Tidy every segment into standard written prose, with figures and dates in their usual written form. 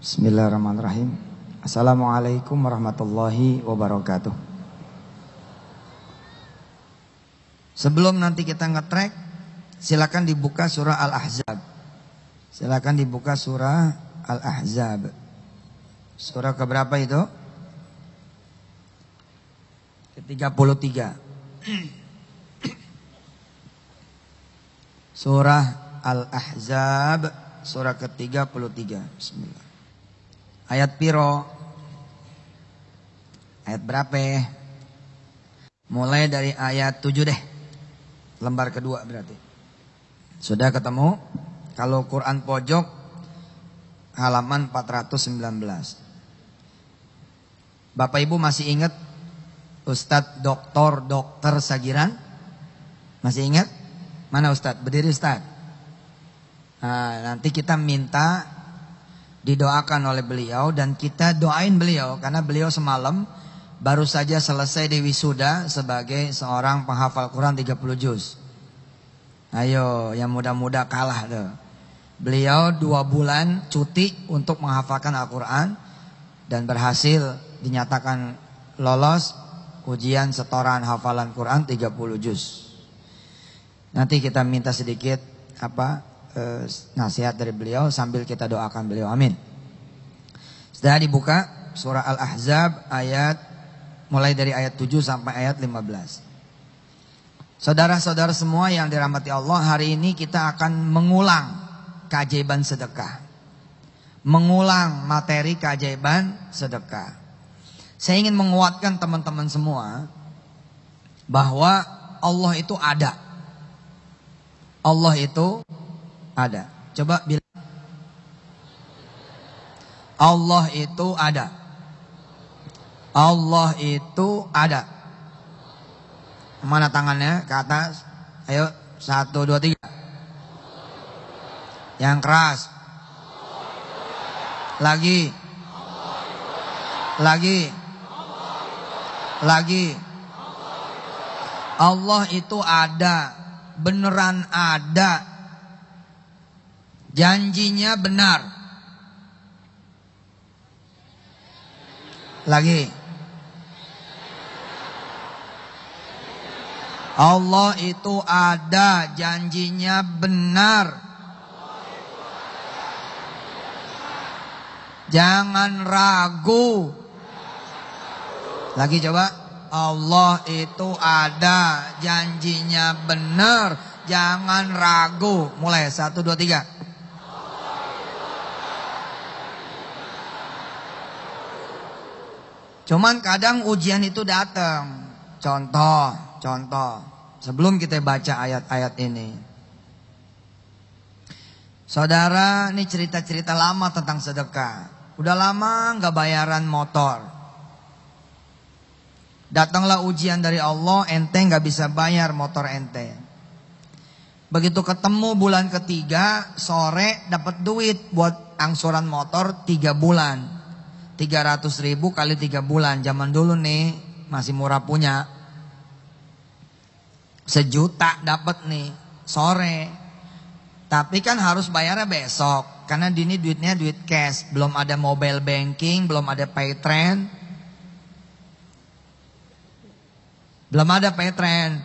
Bismillahirrahmanirrahim. Assalamualaikum warahmatullahi wabarakatuh. Sebelum nanti kita nge-track, silakan dibuka surah Al-Ahzab. Silakan dibuka surah Al-Ahzab. Surah keberapa itu? Ke-33. Surah Al-Ahzab, surah ke-33. Bismillah. Ayat piro? Ayat berapa? Mulai dari ayat 7 deh. Lembar kedua berarti. Sudah ketemu? Kalau Quran pojok halaman 419. Bapak Ibu masih ingat Ustadz Dr. Sagiran? Masih ingat? Mana Ustadz? Berdiri Ustadz. Nah, nanti kita minta didoakan oleh beliau dan kita doain beliau karena beliau semalam baru saja selesai di wisuda sebagai seorang penghafal Quran 30 juz. Ayo yang muda-muda kalah tuh. Beliau 2 bulan cuti untuk menghafalkan Al-Quran dan berhasil dinyatakan lolos ujian setoran hafalan Quran 30 juz. Nanti kita minta sedikit nasihat dari beliau sambil kita doakan beliau. Amin. Sudah dibuka surah Al-Ahzab mulai dari ayat 7 sampai ayat 15. Saudara-saudara semua yang dirahmati Allah, hari ini kita akan mengulang keajaiban sedekah. Mengulang materi keajaiban sedekah. Saya ingin menguatkan teman-teman semua bahwa Allah itu ada. Allah itu ada. Coba bilang. Allah itu ada. Allah itu ada. Mana tangannya? Ke atas. Ayo. 1, 2, 3. Yang keras. Lagi. Lagi. Lagi. Allah itu ada. Beneran ada. Janjinya benar. Lagi. Allah itu ada, janjinya benar. Jangan ragu. Lagi coba. Allah itu ada, janjinya benar. Jangan ragu. Mulai 1, 2, 3. Cuman kadang ujian itu datang. Contoh. Sebelum kita baca ayat-ayat ini. Saudara, ini cerita-cerita lama tentang sedekah. Udah lama gak bayaran motor. Datanglah ujian dari Allah, ente gak bisa bayar motor ente. Begitu ketemu bulan ketiga, sore dapat duit buat angsuran motor 3 bulan. 300.000 kali 3 bulan. Zaman dulu nih masih murah punya. 1 juta dapat nih sore. Tapi kan harus bayarnya besok karena ini duitnya duit cash. Belum ada mobile banking, belum ada Paytrend. Belum ada Paytrend.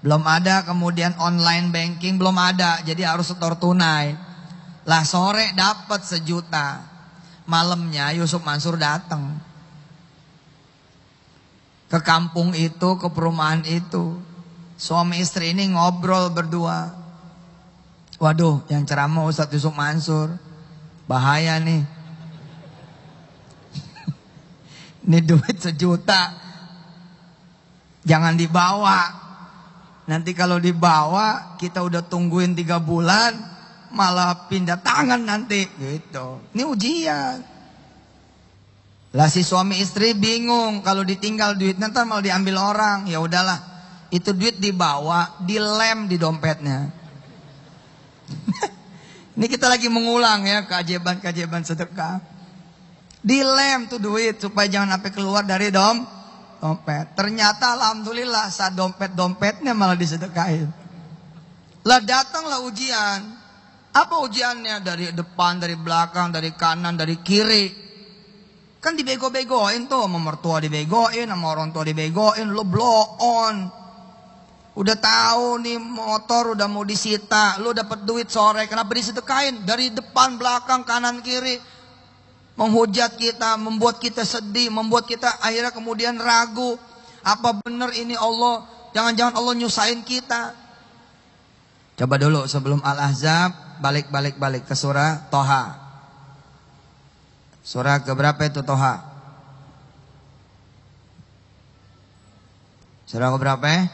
Belum ada kemudian online banking, belum ada. Jadi harus setor tunai. Lah sore dapat 1 juta. Malamnya Yusuf Mansur datang ke kampung itu, ke perumahan itu. Suami istri ini ngobrol berdua. Waduh, yang ceramah Ustadz Yusuf Mansur. Bahaya nih. Ini duit 1 juta. Jangan dibawa. Nanti kalau dibawa, kita udah tungguin 3 bulan. Malah pindah tangan nanti gitu. Ini ujian. Lah si suami istri bingung kalau ditinggal duitnya ntar malah diambil orang. Ya udahlah, itu duit dibawa, dilem di dompetnya. Ini kita lagi mengulang ya keajaiban-keajaiban sedekah. Dilem tuh duit supaya jangan sampai keluar dari dompet. Ternyata alhamdulillah saat dompetnya malah disedekahin. Lah datanglah ujian. Apa ujiannya? Dari depan, dari belakang, dari kanan, dari kiri. Kan dibego-begoin tuh, sama mertua dibegoin, sama orang tua dibegoin, lo blow on. Udah tahu nih motor udah mau disita, lo dapet duit sore, kenapa disedekain? Dari depan, belakang, kanan, kiri. Menghujat kita, membuat kita sedih, membuat kita akhirnya kemudian ragu. Apa benar ini Allah? Jangan-jangan Allah nyusahin kita. Coba dulu sebelum Al-Ahzab, balik ke surah Toha. Surah keberapa itu Toha? Surah keberapa ya?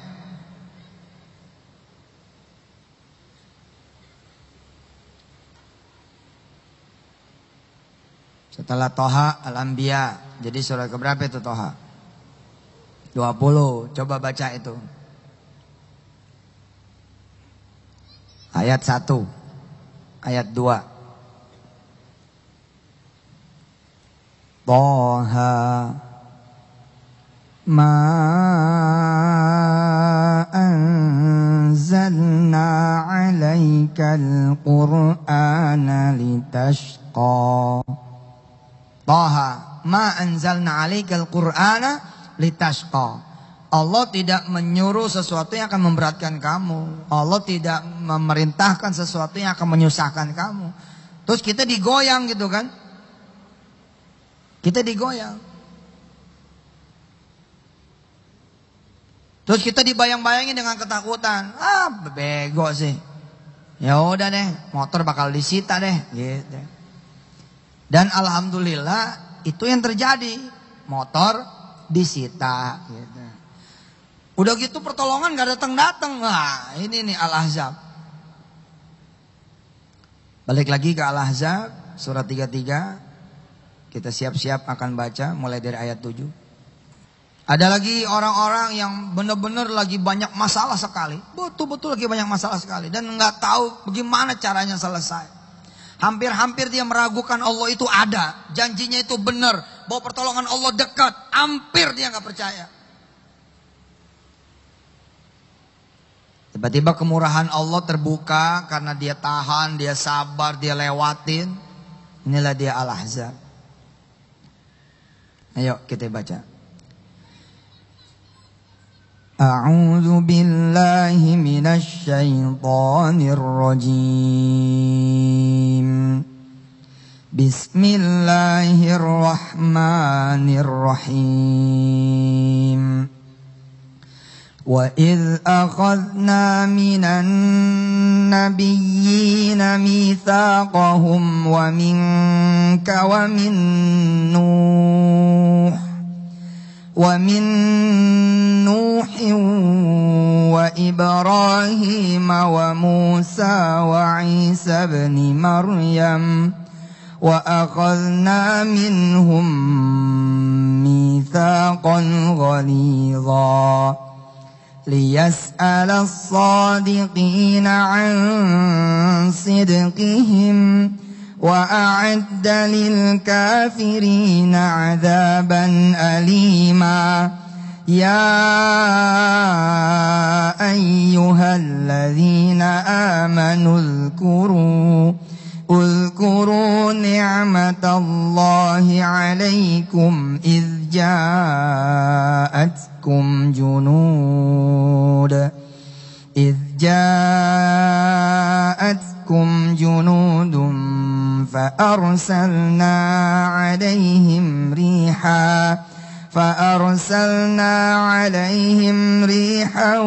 Setelah Toha Al-Anbiya. Jadi surah keberapa itu Toha? 20. Coba baca itu. Ayat 1. Ayat 2. Toha ma anzalna alaikal qur'ana litashqa. Toha ma anzalna alaikal qur'ana litashqa. Allah tidak menyuruh sesuatu yang akan memberatkan kamu. Allah tidak memerintahkan sesuatu yang akan menyusahkan kamu. Terus kita digoyang gitu kan? Kita digoyang. Terus kita dibayang-bayangin dengan ketakutan. Ah, bego sih. Ya udah deh, motor bakal disita deh, gitu. Dan alhamdulillah itu yang terjadi. Motor disita, gitu. Udah gitu pertolongan gak datang-datang. Wah, ini nih Al-Ahzab. Balik lagi ke Al-Ahzab, surat 33. Kita siap-siap akan baca mulai dari ayat 7. Ada lagi orang-orang yang benar-benar lagi banyak masalah sekali. Betul-betul lagi banyak masalah sekali. Dan gak tahu bagaimana caranya selesai. Hampir-hampir dia meragukan Allah itu ada. Janjinya itu benar. Bahwa pertolongan Allah dekat. Hampir dia gak percaya. Tiba-tiba kemurahan Allah terbuka karena dia tahan, dia sabar, dia lewatin. Inilah dia Al-Ahzab. Ayo kita baca. A'udzu billahi minasy syaithanir rajim. Bismillahirrahmanirrahim. وَإِذْ أَخَذْنَا مِنَ النَّبِيِّينَ مِيثَاقَهُمْ وَمِنْكَ وَمِنْ نُوحٍ وَإِبْرَاهِيمَ وَمُوسَى وَعِيسَى ابْنِ مَرْيَمَ وَأَخَذْنَا مِنْهُمْ مِيثَاقًا غَلِيظًا ليسأل الصادقين عن صدقهم وأعد للكافرين عذابا أليما يا أيها الذين آمنوا اذكروا نعمة الله عليكم إذ جاءتكم جنود فأرسلنا عليهم ريحا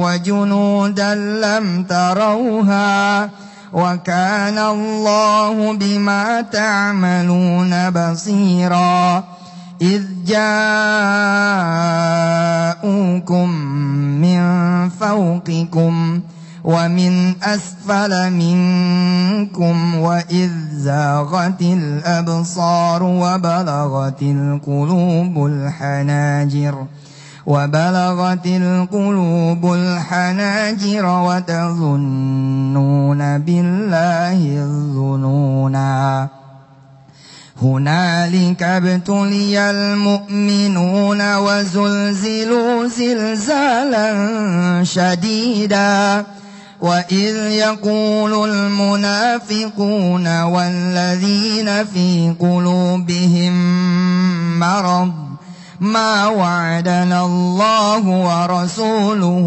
وجنودا لم تروها وكان الله بما تعملون بصيرا إذ جاءوكم من فوقكم ومن أسفل منكم وإذ زاغت الأبصار وبلغت القلوب الحناجر وتظنون بالله الظنونا هنالك ابتلي المؤمنون وزلزلوا زلزالا شديدا وإذ يقول المنافقون والذين في قلوبهم مرض ما وعدنا الله ورسوله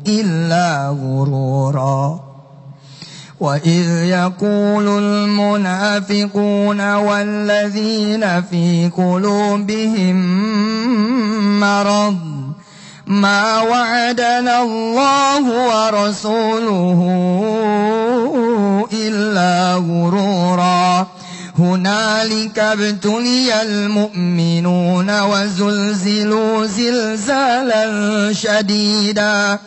إلا غرورا وإذ يقول المنافقون والذين في قلوبهم مرض ما وعدنا الله ورسوله إلا غرورا هنالك ابتلي المؤمنون وزلزلوا زلزالا شديدا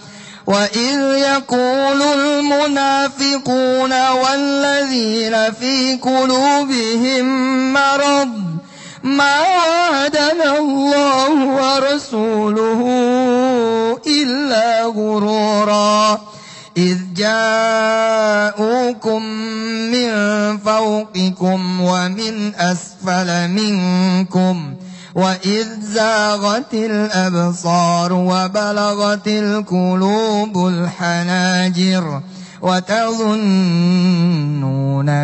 وإذ يقول المنافقون والذين في قلوبهم مرض ما وعدنا الله ورسوله إلا غرورا إذ جاءوكم من فوقكم ومن أسفل منكم وإذ زاغت الأبصار وبلغت القلوب الحناجر وتظنون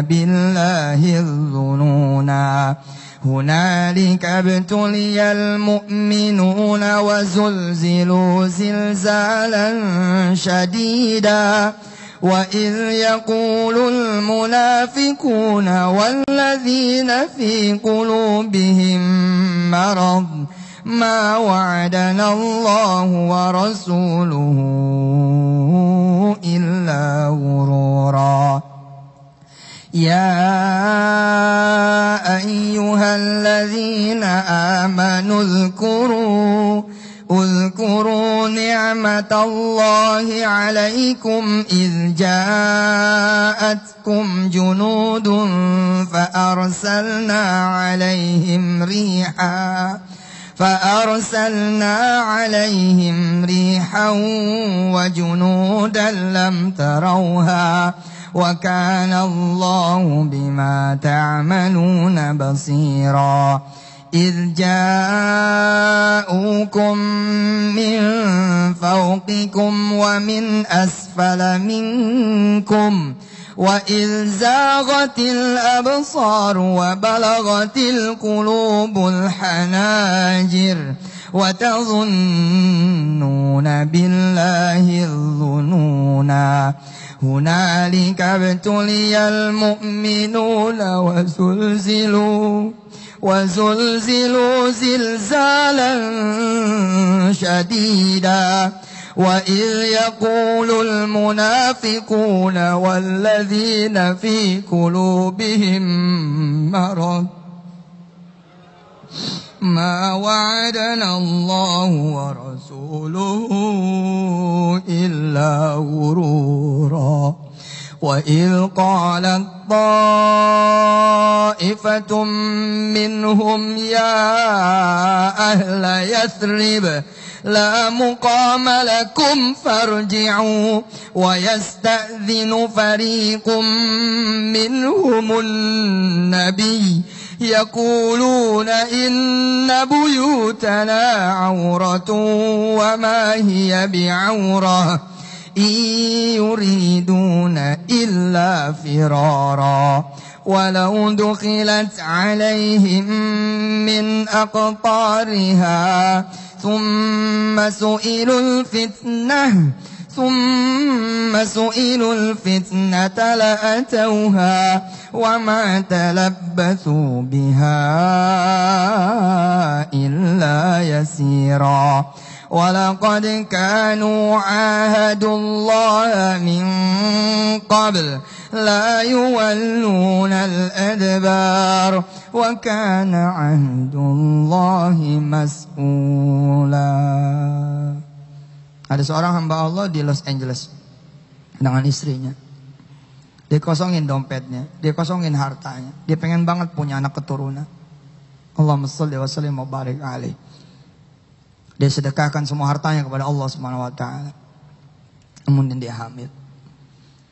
بالله الظنونا هنالك ابتلي المؤمنون وزلزلوا زلزالا شديدا وإذ يقول المنافقون والذين في قلوبهم مرض ما وعدنا الله ورسوله إلا غرورا يا أيها الذين آمنوا اذكروا نعمة الله عليكم إذ جاءتكم جنود فأرسلنا عليهم ريحا وجنودا لم تروها وكان الله بما تعملون بصيرا إذ جاءوكم من فوقكم ومن أسفل منكم وإذ زاغت الأبصار وبلغت القلوب الحناجر وتظنون بالله الظنونا هنالك ابتلي المؤمنون وزلزلوا زلزالا شديدا وإذ يقول المنافقون والذين في قلوبهم مرض ما وعدنا الله ورسوله إلا غرورا وإذ قالت طائفة منهم يا أهل يثرب لا مقام لكم فارجعوا ويستأذن فريق منهم النبي يقولون إن بيوتنا عورة وما هي بعورة إن يريدون إلا فرارا ولو دخلت عليهم من أقطارها ثم سئلوا الفتنة لأتوها وما تلبثوا بها إلا يسيرا ولقد كانوا عاهدوا الله من قبل لا يولون الأدبار وكان عهد الله مسؤولا. Ada seorang hamba Allah di Los Angeles dengan istrinya. Dia kosongin dompetnya, dia kosongin hartanya. Dia pengen banget punya anak keturunan. Allahumma shalli wa sallim wa barik alaih. Dia sedekahkan semua hartanya kepada Allah Subhanahu wa taala. Kemudian dia hamil.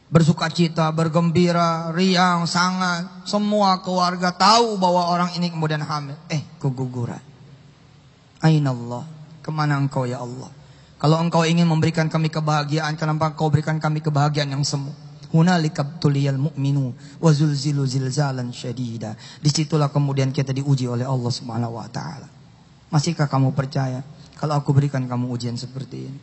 Bersukacita, bergembira, riang, sangat. Semua keluarga tahu bahwa orang ini kemudian hamil. Keguguran. Aina Allah? Kemana engkau ya Allah? Kalau engkau ingin memberikan kami kebahagiaan, kenapa engkau berikan kami kebahagiaan yang semu? Hunalika tuliyal mu'minu wa zulzilu zilzalan syadida. Disitulah kemudian kita diuji oleh Allah Subhanahu wa taala. Masihkah kamu percaya kalau aku berikan kamu ujian seperti ini?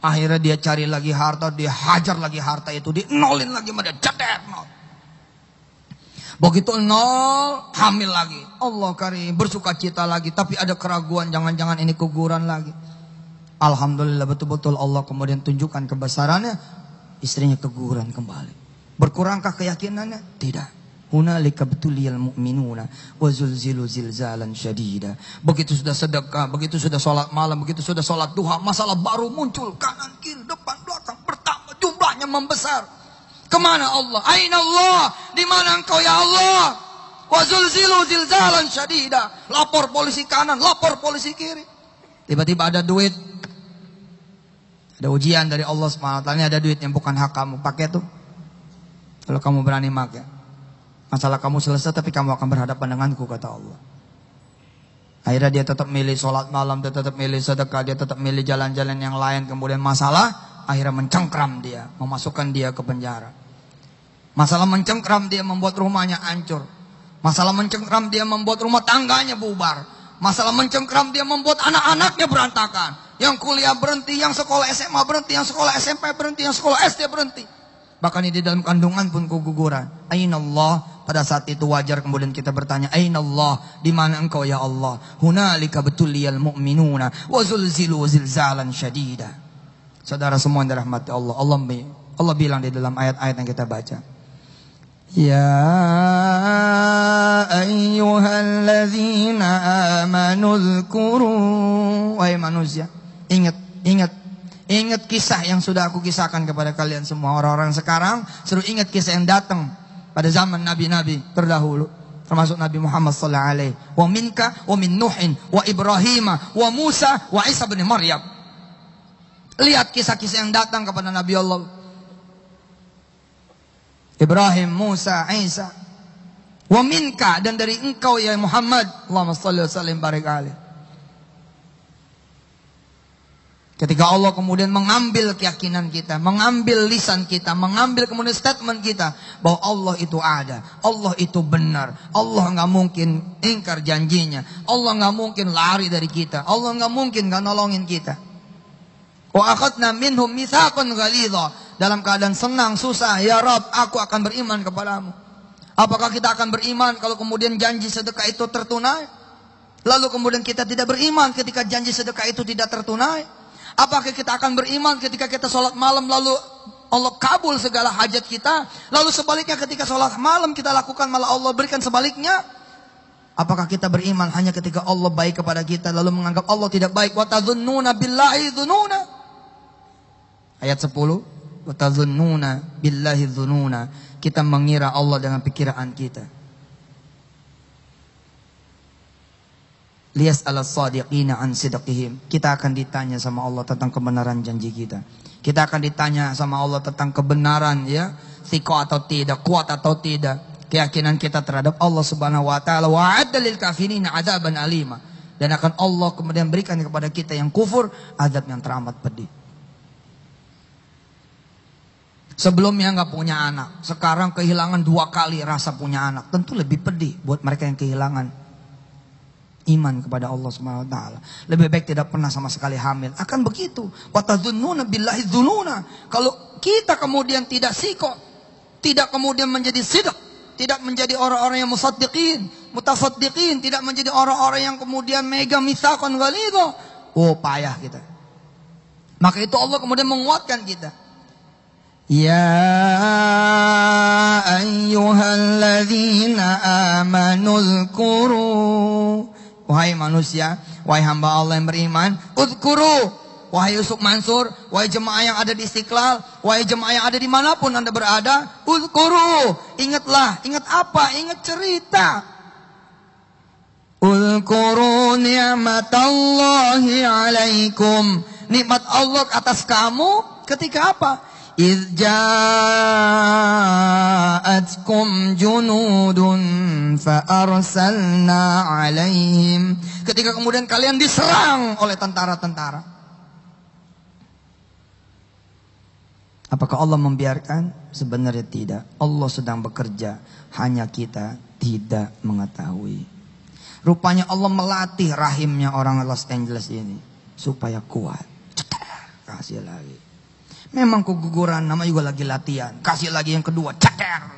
Akhirnya dia cari lagi harta, dia hajar lagi harta itu, dia nolin lagi, dia cetek nol. Begitu nol, hamil lagi. Allah karim, bersuka cita lagi, tapi ada keraguan, jangan-jangan ini keguguran lagi. Alhamdulillah betul-betul Allah kemudian tunjukkan kebesarannya, istrinya keguguran kembali. Berkurangkah keyakinannya? Tidak. Hunalika betuliyal mu'minuna wa zulzilu zilzalan syadida. Begitu sudah sedekah, begitu sudah sholat malam, begitu sudah sholat duha, masalah baru muncul, kanan kiri depan belakang bertambah, jumlahnya membesar. Kemana Allah? Aina Allah? Di mana engkau ya Allah? Wa zulzilu zilzalan syadida. Lapor polisi kanan, lapor polisi kiri. Tiba-tiba ada duit, ada ujian dari Allah SWT. Ini ada duit yang bukan hak kamu, pakai tuh. Kalau kamu berani pakai, masalah kamu selesai, tapi kamu akan berhadapan denganku, kata Allah. Akhirnya dia tetap milih sholat malam, dia tetap milih sedekah, dia tetap milih jalan-jalan yang lain. Kemudian masalah akhirnya mencengkram dia, memasukkan dia ke penjara. Masalah mencengkram dia membuat rumahnya hancur. Masalah mencengkram dia membuat rumah tangganya bubar. Masalah mencengkram dia membuat anak-anaknya berantakan. Yang kuliah berhenti, yang sekolah SMA berhenti, yang sekolah SMP berhenti, yang sekolah SD berhenti. Bahkan di dalam kandungan pun keguguran. Aina Allah? Pada saat itu wajar kemudian kita bertanya, Aina Allah? Di mana engkau ya Allah? Hunalika betuliyal mu'minuna wa zulzilu zilzalan syadida. Saudara semua yang dirahmati Allah, Allah bilang di dalam ayat-ayat yang kita baca, Ya ayyuhalladzina amanu dzkuru. Wahai manusia, ingat kisah yang sudah aku kisahkan kepada kalian semua. Orang-orang sekarang suruh ingat kisah yang datang pada zaman nabi-nabi terdahulu, termasuk Nabi Muhammad sallallahu alaihi wa minka wa min Nuhin wa Ibrahim wa Musa wa Isa bin Maryam. Lihat kisah-kisah yang datang kepada Nabi Allah Ibrahim, Musa, Isa. Wa minka, dan dari engkau ya Muhammad. Allahumma shalli wa sallim barik alaihi. Ketika Allah kemudian mengambil keyakinan kita, mengambil lisan kita, mengambil kemudian statement kita bahwa Allah itu ada, Allah itu benar, Allah nggak mungkin ingkar janjinya, Allah nggak mungkin lari dari kita, Allah nggak mungkin nggak nolongin kita. Wa akhadna minhum mitsaqan ghalidha. Dalam keadaan senang, susah, ya Rabb, aku akan beriman kepadamu. Apakah kita akan beriman kalau kemudian janji sedekah itu tertunai? Lalu kemudian kita tidak beriman ketika janji sedekah itu tidak tertunai? Apakah kita akan beriman ketika kita sholat malam lalu Allah kabul segala hajat kita? Lalu sebaliknya ketika sholat malam kita lakukan malah Allah berikan sebaliknya? Apakah kita beriman hanya ketika Allah baik kepada kita lalu menganggap Allah tidak baik? Wa tadhunnuna billahi dhununa. Ayat 10. Wa tadhunnuna billahi dhununa. Kita mengira Allah dengan pikiran kita. Liyas al-sadiqina an sidqihim. Kita akan ditanya sama Allah tentang kebenaran janji kita. Kita akan ditanya sama Allah tentang kebenaran, ya, thiqah atau tidak, kuat atau tidak, keyakinan kita terhadap Allah Subhanahu wa taala. Wa adda lil kafirina adzaban alima. Dan akan Allah kemudian berikan kepada kita yang kufur azab yang teramat pedih. Sebelumnya nggak punya anak, sekarang kehilangan 2 kali rasa punya anak, tentu lebih pedih buat mereka yang kehilangan iman kepada Allah Subhanahu wa taala. Lebih baik tidak pernah sama sekali hamil. Akan begitu. Wa tadhunnuna billahi dzununa. Kalau kita kemudian tidak siko, tidak kemudian menjadi sidq, tidak menjadi orang-orang yang musaddiqin, mutasaddiqin, tidak menjadi orang-orang yang kemudian mega mitsaqan ghalidha, oh payah kita. Maka itu Allah kemudian menguatkan kita. Ya ayyuhalladzina amanu dzkuru. Wahai manusia, wahai hamba Allah yang beriman, udzkuru. Wahai Yusuf Mansur, wahai jemaah yang ada di Istiqlal, wahai jemaah yang ada dimanapun anda berada, udzkuru. Ingatlah, ingat apa? Ingat cerita. Udzkuru ni'matallahi alaikum. Nikmat Allah atas kamu ketika apa? إذ جاءتكم جنود فأرسلنا عليهم. Ketika kemudian kalian diserang oleh tentara-tentara. Apakah Allah membiarkan? Sebenarnya tidak. Allah sedang bekerja, hanya kita tidak mengetahui. Rupanya Allah melatih rahimnya orang Los Angeles ini supaya kuat. Cetar, kasih lagi. Memang keguguran, nama juga lagi latihan. Kasih lagi yang kedua, cetar,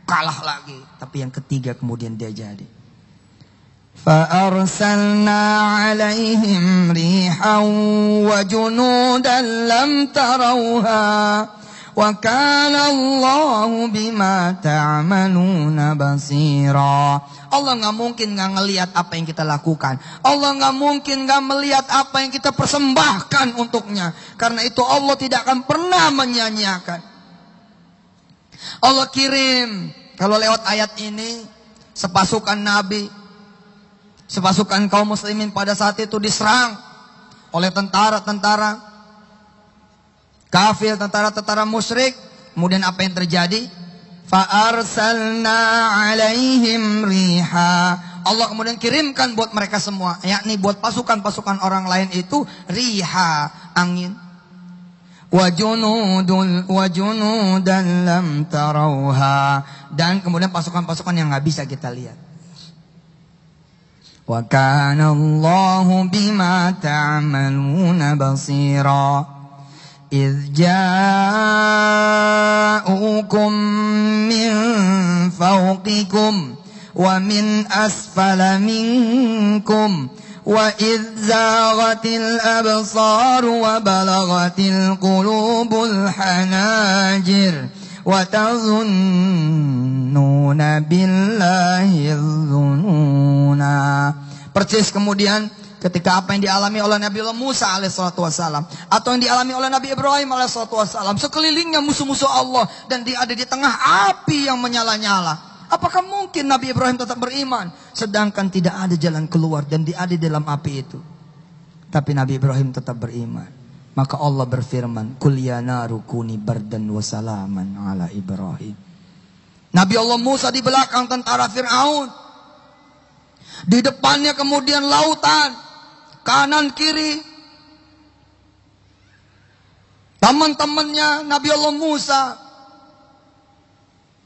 kalah lagi. Tapi yang ketiga kemudian dia jadi. فَأَرْسَلْنَا عَلَيْهِمْ رِيحًا وَجُنُودًا لَمْ تَرَوْهَا وَكَانَ اللَّهُ بِمَا تَعْمَلُونَ بَصِيرًا. Allah nggak mungkin nggak ngelihat apa yang kita lakukan. Allah nggak mungkin nggak melihat apa yang kita persembahkan untuknya. Karena itu Allah tidak akan pernah menyia-nyiakan. Allah kirim, kalau lewat ayat ini, sepasukan Nabi, sepasukan kaum muslimin pada saat itu diserang oleh tentara-tentara kafir, tentara-tentara musyrik. Kemudian apa yang terjadi? Fa'arsalna alaihim riha. Allah kemudian kirimkan buat mereka semua, yakni buat pasukan-pasukan orang lain itu riha, angin. Wa junudan lam tarauha. Dan kemudian pasukan-pasukan yang nggak bisa kita lihat. Wa kana Allahu bima ta'maluna basira. إذ جاءوكم من فوقكم ومن أسفل منكم وإذ زاغت الأبصار وبلغت القلوب الحناجر وتظنون بالله الظنونا. Persis kemudian ketika apa yang dialami oleh Nabi Musa alaihissalatu wassalam, atau yang dialami oleh Nabi Ibrahim alaihissalatu wassalam, sekelilingnya musuh-musuh Allah dan dia ada di tengah api yang menyala-nyala. Apakah mungkin Nabi Ibrahim tetap beriman sedangkan tidak ada jalan keluar dan dia ada di dalam api itu? Tapi Nabi Ibrahim tetap beriman. Maka Allah berfirman, "Qul ya naru kuni bardan wa salaman ala Ibrahim." Nabi Allah Musa di belakang tentara Fir'aun, di depannya kemudian lautan, kanan kiri teman-temannya Nabi Allah Musa,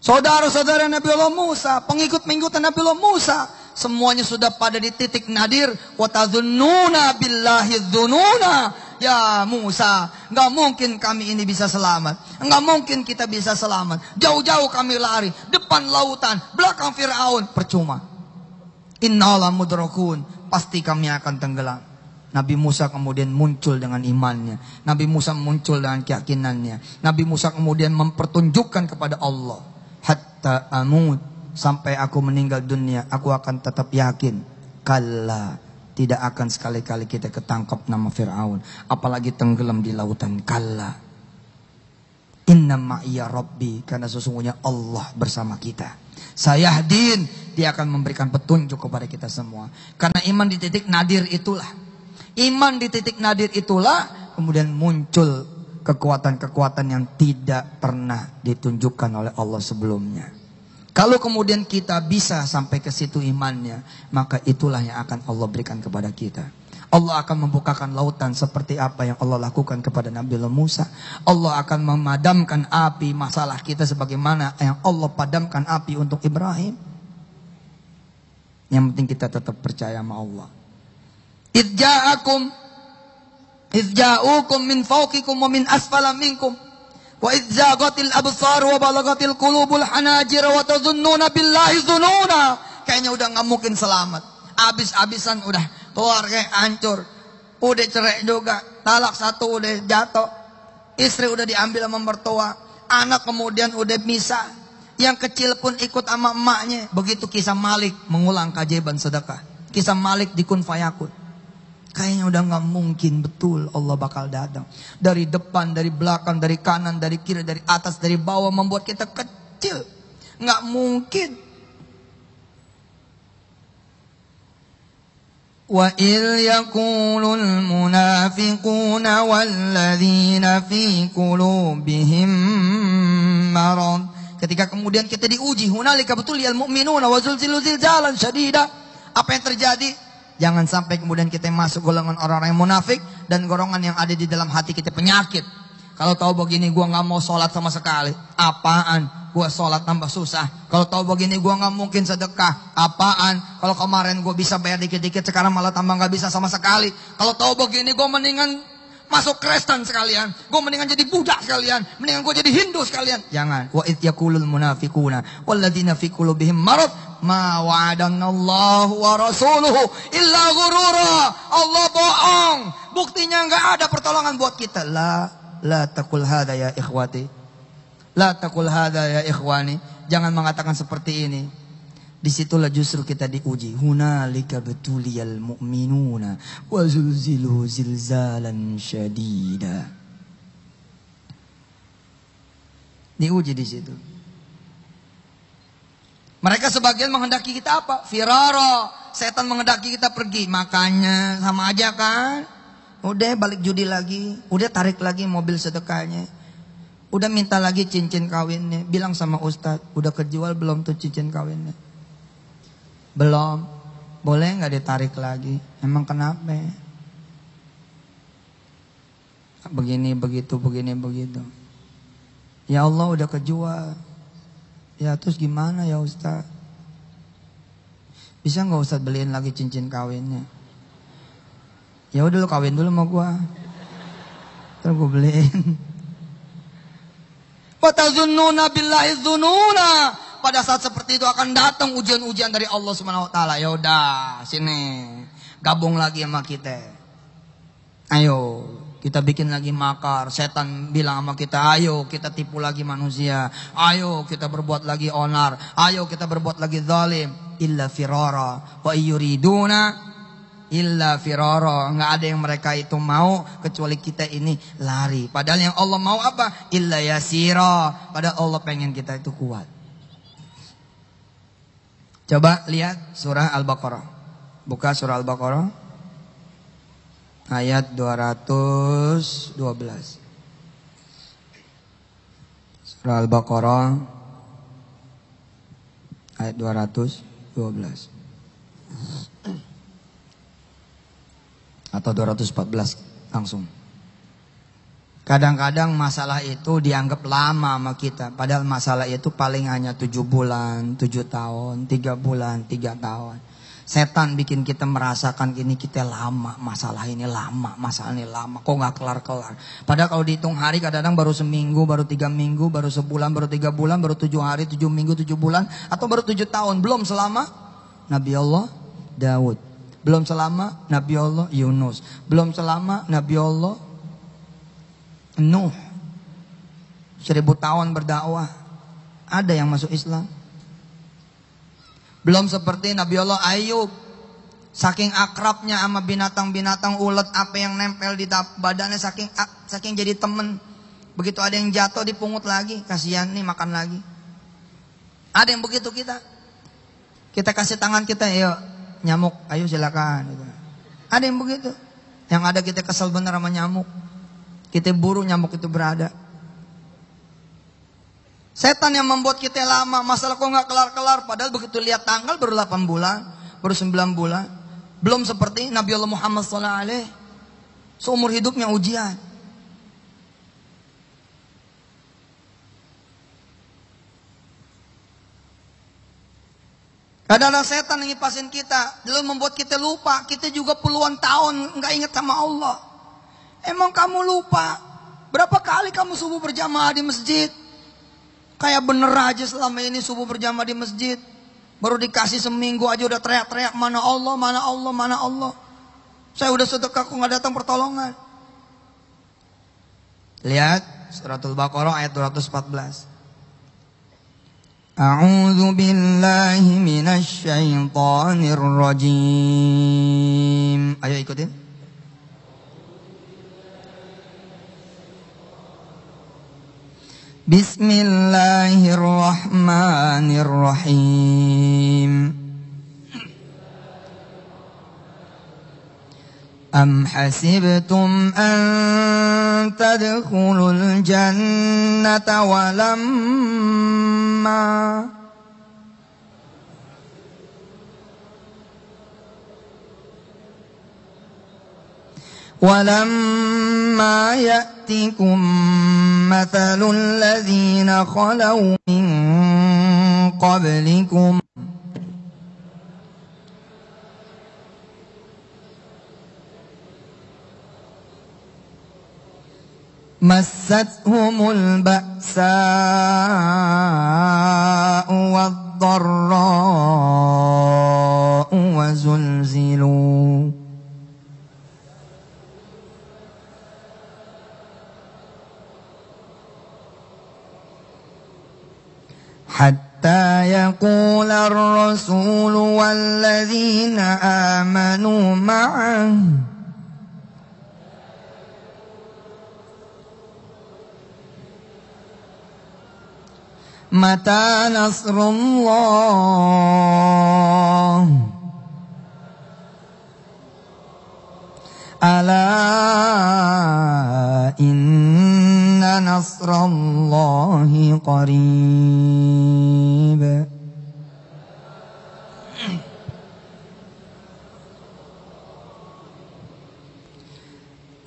saudara-saudara Nabi Allah Musa, pengikut-pengikut Nabi Allah Musa, semuanya sudah pada di titik nadir. Wa tadzunnuna billahi dzununa. Ya Musa, nggak mungkin kami ini bisa selamat, nggak mungkin kita bisa selamat. Jauh-jauh kami lari, depan lautan, belakang Fir'aun, percuma. Innalah mudrakun, pasti kami akan tenggelam. Nabi Musa kemudian muncul dengan imannya. Nabi Musa muncul dengan keyakinannya. Nabi Musa kemudian mempertunjukkan kepada Allah, hatta amut, sampai aku meninggal dunia, aku akan tetap yakin. Kalla, tidak akan sekali-kali kita ketangkap nama Fir'aun, apalagi tenggelam di lautan. Kalla, inna ma'iya rabbi, karena sesungguhnya Allah bersama kita. Sayahdin, dia akan memberikan petunjuk kepada kita semua. Karena iman di titik nadir itulah, iman di titik nadir itulah kemudian muncul kekuatan-kekuatan yang tidak pernah ditunjukkan oleh Allah sebelumnya. Kalau kemudian kita bisa sampai ke situ imannya, maka itulah yang akan Allah berikan kepada kita. Allah akan membukakan lautan seperti apa yang Allah lakukan kepada Nabi Musa. Allah akan memadamkan api masalah kita sebagaimana yang Allah padamkan api untuk Ibrahim. Yang penting kita tetap percaya sama Allah. Idza'ukum min fawqikum wa min asfala minkum wa idzaghatil absar wa balagatil qulubul hanajir wa tadhunnuna billahi dhununa. Kayaknya udah nggak mungkin selamat. Abis-abisan udah keluarga hancur, udah cerai juga, talak satu udah jatuh, istri udah diambil sama mertua, anak kemudian udah misah, yang kecil pun ikut sama emaknya. Begitu kisah Malik mengulang keajaiban sedekah, kisah Malik di Kun Fayakun. Kayaknya udah nggak mungkin betul Allah bakal datang dari depan, dari belakang, dari kanan, dari kiri, dari atas, dari bawah, membuat kita kecil. Nggak mungkin. Wa il yaqulul munafiquna walladzina fi qulubihim marad. Ketika kemudian kita diuji, hunalika betuliyal mu'minuna wa zulzilu zilzalan syadida. Apa yang terjadi? Jangan sampai kemudian kita masuk golongan orang-orang yang munafik dan golongan yang ada di dalam hati kita penyakit. Kalau tahu begini gue nggak mau sholat sama sekali. Apaan? Gue sholat tambah susah. Kalau tahu begini gue nggak mungkin sedekah. Apaan? Kalau kemarin gue bisa bayar dikit-dikit, sekarang malah tambah nggak bisa sama sekali. Kalau tahu begini gue mendingan masuk Kristen sekalian. Gue mendingan jadi Buddha sekalian. Mendingan gue jadi Hindu sekalian. Jangan. Wa idh yaqulul munafiquna walladzina fi qulubihim marad ma wa'adanallahu wa rasuluhu illa ghurura. Allah bohong. Buktinya nggak ada pertolongan buat kita. La taqul hadza ya ikhwati. La taqul hadza ya ikhwani. Jangan mengatakan seperti ini. Disitulah justru kita diuji. Hunalika betuliyal mu'minuna wa zulzilu zilzalan syadida. Diuji di situ. Mereka sebagian menghendaki kita apa? Firara. Setan menghendaki kita pergi. Makanya sama aja kan? Udah balik judi lagi. Udah tarik lagi mobil sedekahnya. Udah minta lagi cincin kawinnya. Bilang sama ustadz, udah kejual belum tuh cincin kawinnya? Belum. Boleh gak ditarik lagi? Emang kenapa? Begini begitu, begini begitu. Ya Allah udah kejual. Ya terus gimana ya ustadz? Bisa gak ustadz beliin lagi cincin kawinnya? Ya udah lu kawin dulu sama gua. Terus gua beliin. Watazunnuna billahi dzununa. Pada saat seperti itu akan datang ujian-ujian dari Allah Subhanahu wa taala. Ya udah, sini. Gabung lagi sama kita. Ayo, kita bikin lagi makar. Setan bilang sama kita, ayo kita tipu lagi manusia. Ayo kita berbuat lagi onar. Ayo kita berbuat lagi zalim. Illa firara wa yuriduna illa firara. Nggak ada yang mereka itu mau kecuali kita ini lari. Padahal yang Allah mau apa? Illa yasira. Padahal Allah pengen kita itu kuat. Coba lihat surah Al-Baqarah. Buka surah Al-Baqarah ayat 212. Surah Al-Baqarah ayat 212 atau 214 langsung. Kadang-kadang masalah itu dianggap lama sama kita. Padahal masalah itu paling hanya 7 bulan, 7 tahun, 3 bulan, 3 tahun. Setan bikin kita merasakan ini kita lama, masalah ini lama, masalah ini lama. Kok gak kelar-kelar. Padahal kalau dihitung hari kadang-kadang baru seminggu, baru 3 minggu, baru sebulan, baru 3 bulan, baru 7 hari, 7 minggu, 7 bulan. Atau baru 7 tahun. Belum selama Nabi Allah Daud. Belum selama Nabi Allah Yunus. Belum selama Nabi Allah Nuh. 1000 tahun berdakwah. Ada yang masuk Islam. Belum seperti Nabi Allah Ayub. Saking akrabnya sama binatang-binatang ulet apa yang nempel di badannya, saking jadi temen. Begitu ada yang jatuh dipungut lagi. Kasihan nih makan lagi. Ada yang begitu kita. Kita kasih tangan kita, ayo nyamuk, ayo silakan. Ada yang begitu. Yang ada kita kesel bener sama nyamuk. Kita buru nyamuk itu berada. Setan yang membuat kita lama. Masalah kok gak kelar-kelar. Padahal begitu lihat tanggal baru 8 bulan. Baru 9 bulan. Belum seperti Nabi Allah Muhammad SAW. Seumur hidupnya ujian. Kadang-kadang setan yang ngipasin kita. Lalu membuat kita lupa. Kita juga puluhan tahun gak ingat sama Allah. Emang kamu lupa? Berapa kali kamu subuh berjamaah di masjid? Kayak bener aja selama ini subuh berjamaah di masjid. Baru dikasih seminggu aja udah teriak-teriak. Mana Allah, mana Allah, mana Allah. Saya udah sedekah kok gak datang pertolongan. Lihat suratul Baqarah ayat 214. A'udzu billahi minasy syaithanir rajim. Ayo ikutin. Bismillahirrahmanirrahim. Am hasibtum an tadkhulul jannata walamma يأتكم مثل الذين خلوا من قبلكم مستهم البأساء والضراء وزلزلوا حتى يقول الرسول والذين آمنوا معه متى نصر الله ألا إن نصر الله قريب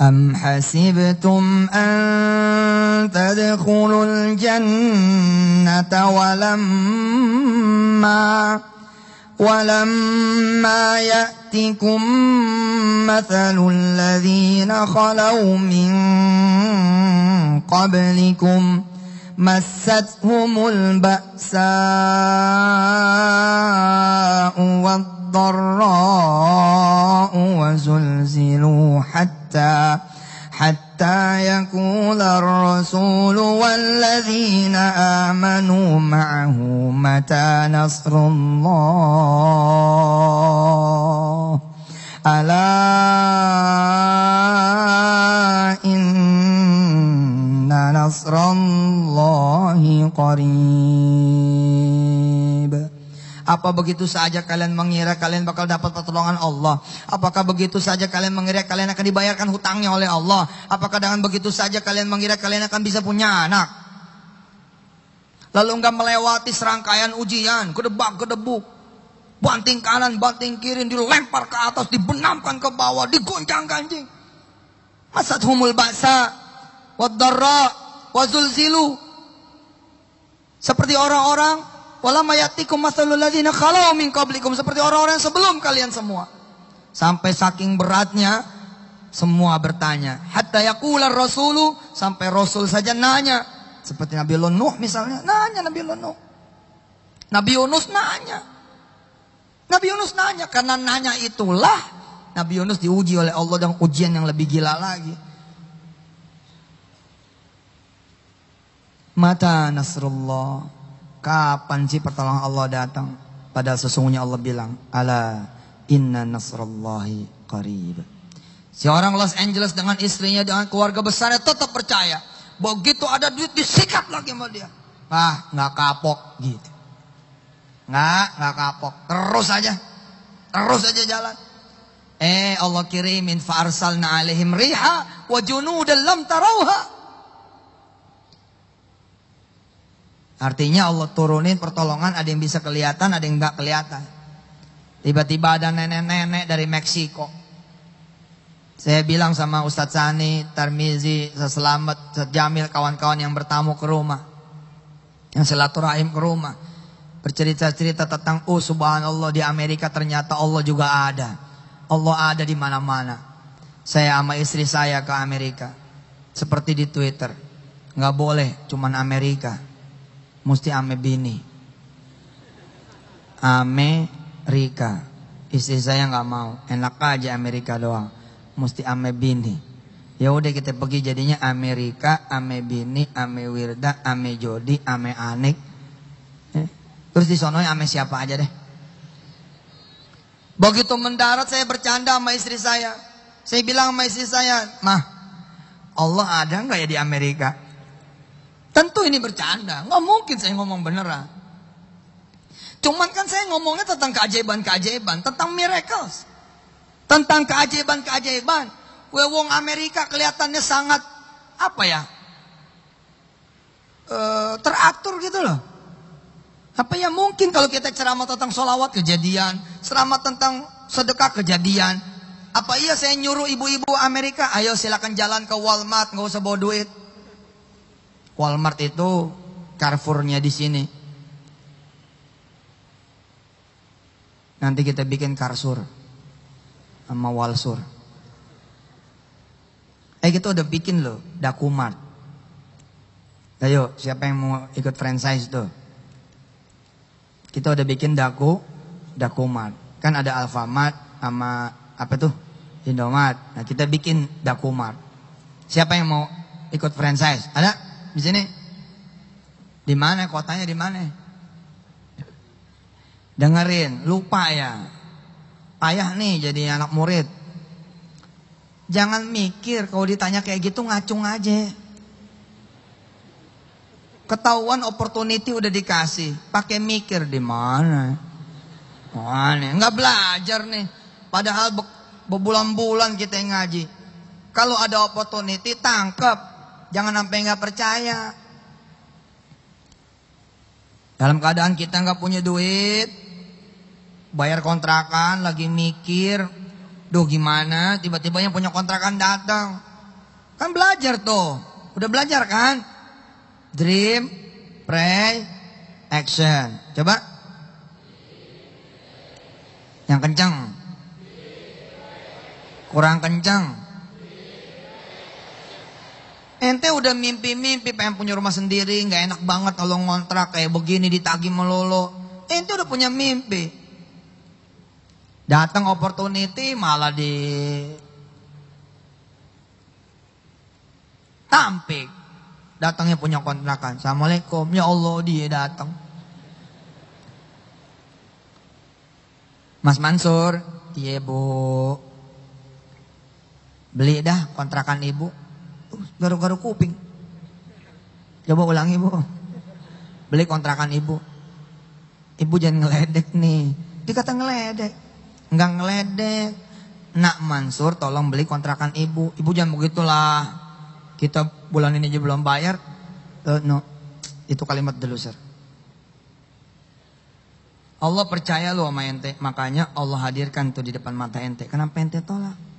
أم حسبتم أن تدخلوا الجنة ولما يأتكم مثل الذين خلوا من قبلكم مستهم البأساء والضراء وزلزلوا حتى يقول الرسول والذين آمنوا معه متى نصر الله ألا إن نصر الله قريب. Apa begitu saja kalian mengira kalian bakal dapat pertolongan Allah? Apakah begitu saja kalian mengira kalian akan dibayarkan hutangnya oleh Allah? Apakah dengan begitu saja kalian mengira kalian akan bisa punya anak? Lalu enggak melewati serangkaian ujian, kedebak, kedebuk, banting kanan, banting kiri, dilempar ke atas, dibenamkan ke bawah, digoncang-gancing. Masathumul ba'sa wad-dharra wazulzilu. Seperti orang-orang walamma ya'tikum mathalul ladzina khalau min qablikum, seperti orang-orang sebelum kalian semua. Sampai saking beratnya semua bertanya. Hatta yaqular rasulu, sampai rasul saja nanya. Seperti Nabi Nuh misalnya, nanya Nabi Nuh. Nabi Yunus nanya. Nabi Yunus nanya, karena nanya itulah Nabi Yunus diuji oleh Allah dengan ujian yang lebih gila lagi. Mata nasrullah, kapan sih pertolongan Allah datang? Padahal sesungguhnya Allah bilang, ala inna nasrullahi qarib. Si orang Los Angeles dengan istrinya, dengan keluarga besarnya tetap percaya. Begitu ada duit disikat lagi sama dia. Nggak kapok gitu. Nggak kapok. Terus aja jalan. Allah kirimin fa'arsalna alaihim riha wa junudan lam tarauha. Artinya Allah turunin pertolongan, ada yang bisa kelihatan, ada yang nggak kelihatan. Tiba-tiba ada nenek-nenek dari Meksiko. Saya bilang sama Ustadz Sani, Tarmizi, Selamat, Ustadz Jamil, kawan-kawan yang bertamu ke rumah, yang silaturahim ke rumah, bercerita-cerita tentang, subhanallah, di Amerika ternyata Allah juga ada. Allah ada di mana-mana. Saya sama istri saya ke Amerika, seperti di Twitter, nggak boleh cuman Amerika, mesti ame bini. Amerika. Istri saya nggak mau, enak aja Amerika doang, mesti ame bini. Ya udah kita pergi jadinya Amerika, ame bini, ame Wirda, ame Jodi, ame Anik. Terus di sono ame siapa aja deh. Begitu mendarat saya bercanda sama istri saya. Saya bilang sama istri saya, "Mah, Allah ada nggak ya di Amerika?" Tentu ini bercanda, nggak mungkin saya ngomong beneran. Cuman kan saya ngomongnya tentang keajaiban-keajaiban, tentang miracles, tentang keajaiban-keajaiban. Wong Amerika kelihatannya sangat teratur gitu loh. Apa ya mungkin kalau kita ceramah tentang sholawat kejadian, ceramah tentang sedekah kejadian, Apa iya saya nyuruh ibu-ibu Amerika, ayo silakan jalan ke Walmart, nggak usah bawa duit. Walmart itu Carrefour-nya di sini. Nanti kita bikin Karsur sama Walsur. Kita udah bikin loh Dakumart. Ayo, siapa yang mau ikut franchise tuh? Kita udah bikin Dakumart. Kan ada Alfamart sama apa tuh? Indomart. Nah, kita bikin Dakumart. Siapa yang mau ikut franchise? Ada di sini? Di mana? Kotanya di mana? Dengerin, lupa ya. Ayah nih jadi anak murid. Jangan mikir kalau ditanya kayak gitu ngacung aja. Ketahuan opportunity udah dikasih, pakai mikir di mana? Mana? Nggak belajar nih. Padahal berbulan-bulan kita yang ngaji. Kalau ada opportunity tangkep, jangan sampai nggak percaya. Dalam keadaan kita nggak punya duit, bayar kontrakan, lagi mikir, duh gimana? Tiba-tiba yang punya kontrakan datang, kan belajar tuh, udah belajar kan? Dream, pray, action. Coba, yang kencang, kurang kencang. Ente udah mimpi-mimpi pengen punya rumah sendiri, nggak enak banget kalau ngontrak kayak begini ditagih melulu. Ente udah punya mimpi. Datang opportunity malah di tampik. Datangnya punya kontrakan. Assalamualaikum, ya Allah dia datang. Mas Mansur, iya bu, beli dah kontrakan ibu. Garu-garu kuping. Coba ulangi bu. Beli kontrakan ibu. Ibu jangan ngeledek nih. Dia kata ngeledek. Enggak ngeledek. Nak Mansur tolong beli kontrakan ibu. Ibu jangan begitulah. Kita bulan ini aja belum bayar. No. Itu kalimat dulu sir. Allah percaya lu sama ente. Makanya Allah hadirkan tuh di depan mata ente. Kenapa ente tolak?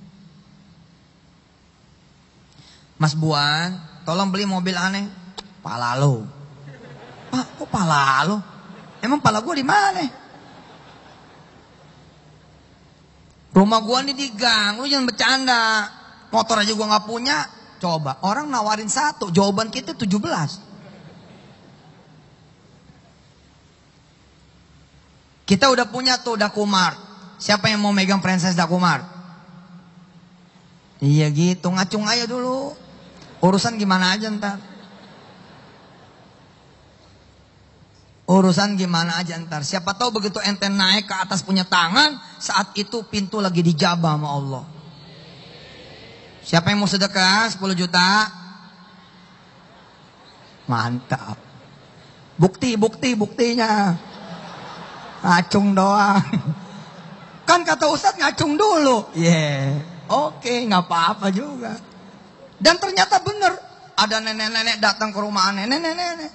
Mas Buan, tolong beli mobil aneh. Pala lo. Pak, kok pala lo? Emang pala gua di mana? Rumah gua nih di gang, lu jangan bercanda. Motor aja gua nggak punya. Coba, orang nawarin 1, jawaban kita 17. Kita udah punya tuh Dakumart. Siapa yang mau megang franchise Dakumart? Iya gitu, ngacung aja dulu. Urusan gimana aja ntar. Urusan gimana aja ntar. Siapa tahu begitu ente naik ke atas punya tangan, saat itu pintu lagi dijabah sama Allah. Siapa yang mau sedekah 10 juta? Mantap. Buktinya. Ngacung doang. Kan kata Ustadz ngacung dulu. Oke, nggak apa-apa juga. Dan ternyata benar. Ada nenek-nenek datang ke rumah nenek-nenek.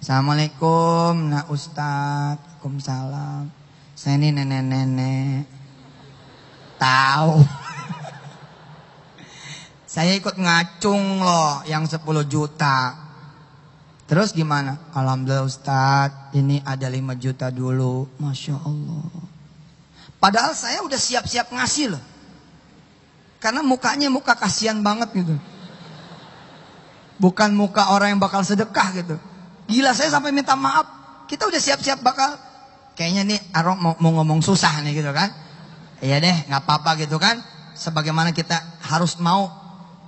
Assalamualaikum, nak Ustadz. Waalaikumsalam. Saya ini nenek-nenek. Tahu. Saya ikut ngacung loh yang 10 juta. Terus gimana? Alhamdulillah Ustadz, ini ada 5 juta dulu. Masya Allah. Padahal saya udah siap-siap ngasih loh. Karena mukanya muka kasihan banget gitu. Bukan muka orang yang bakal sedekah gitu. Gila, saya sampai minta maaf. Kita udah siap-siap bakal. Kayaknya nih Arok mau ngomong susah nih gitu kan. Iya deh, gak apa-apa gitu kan. Sebagaimana kita harus mau.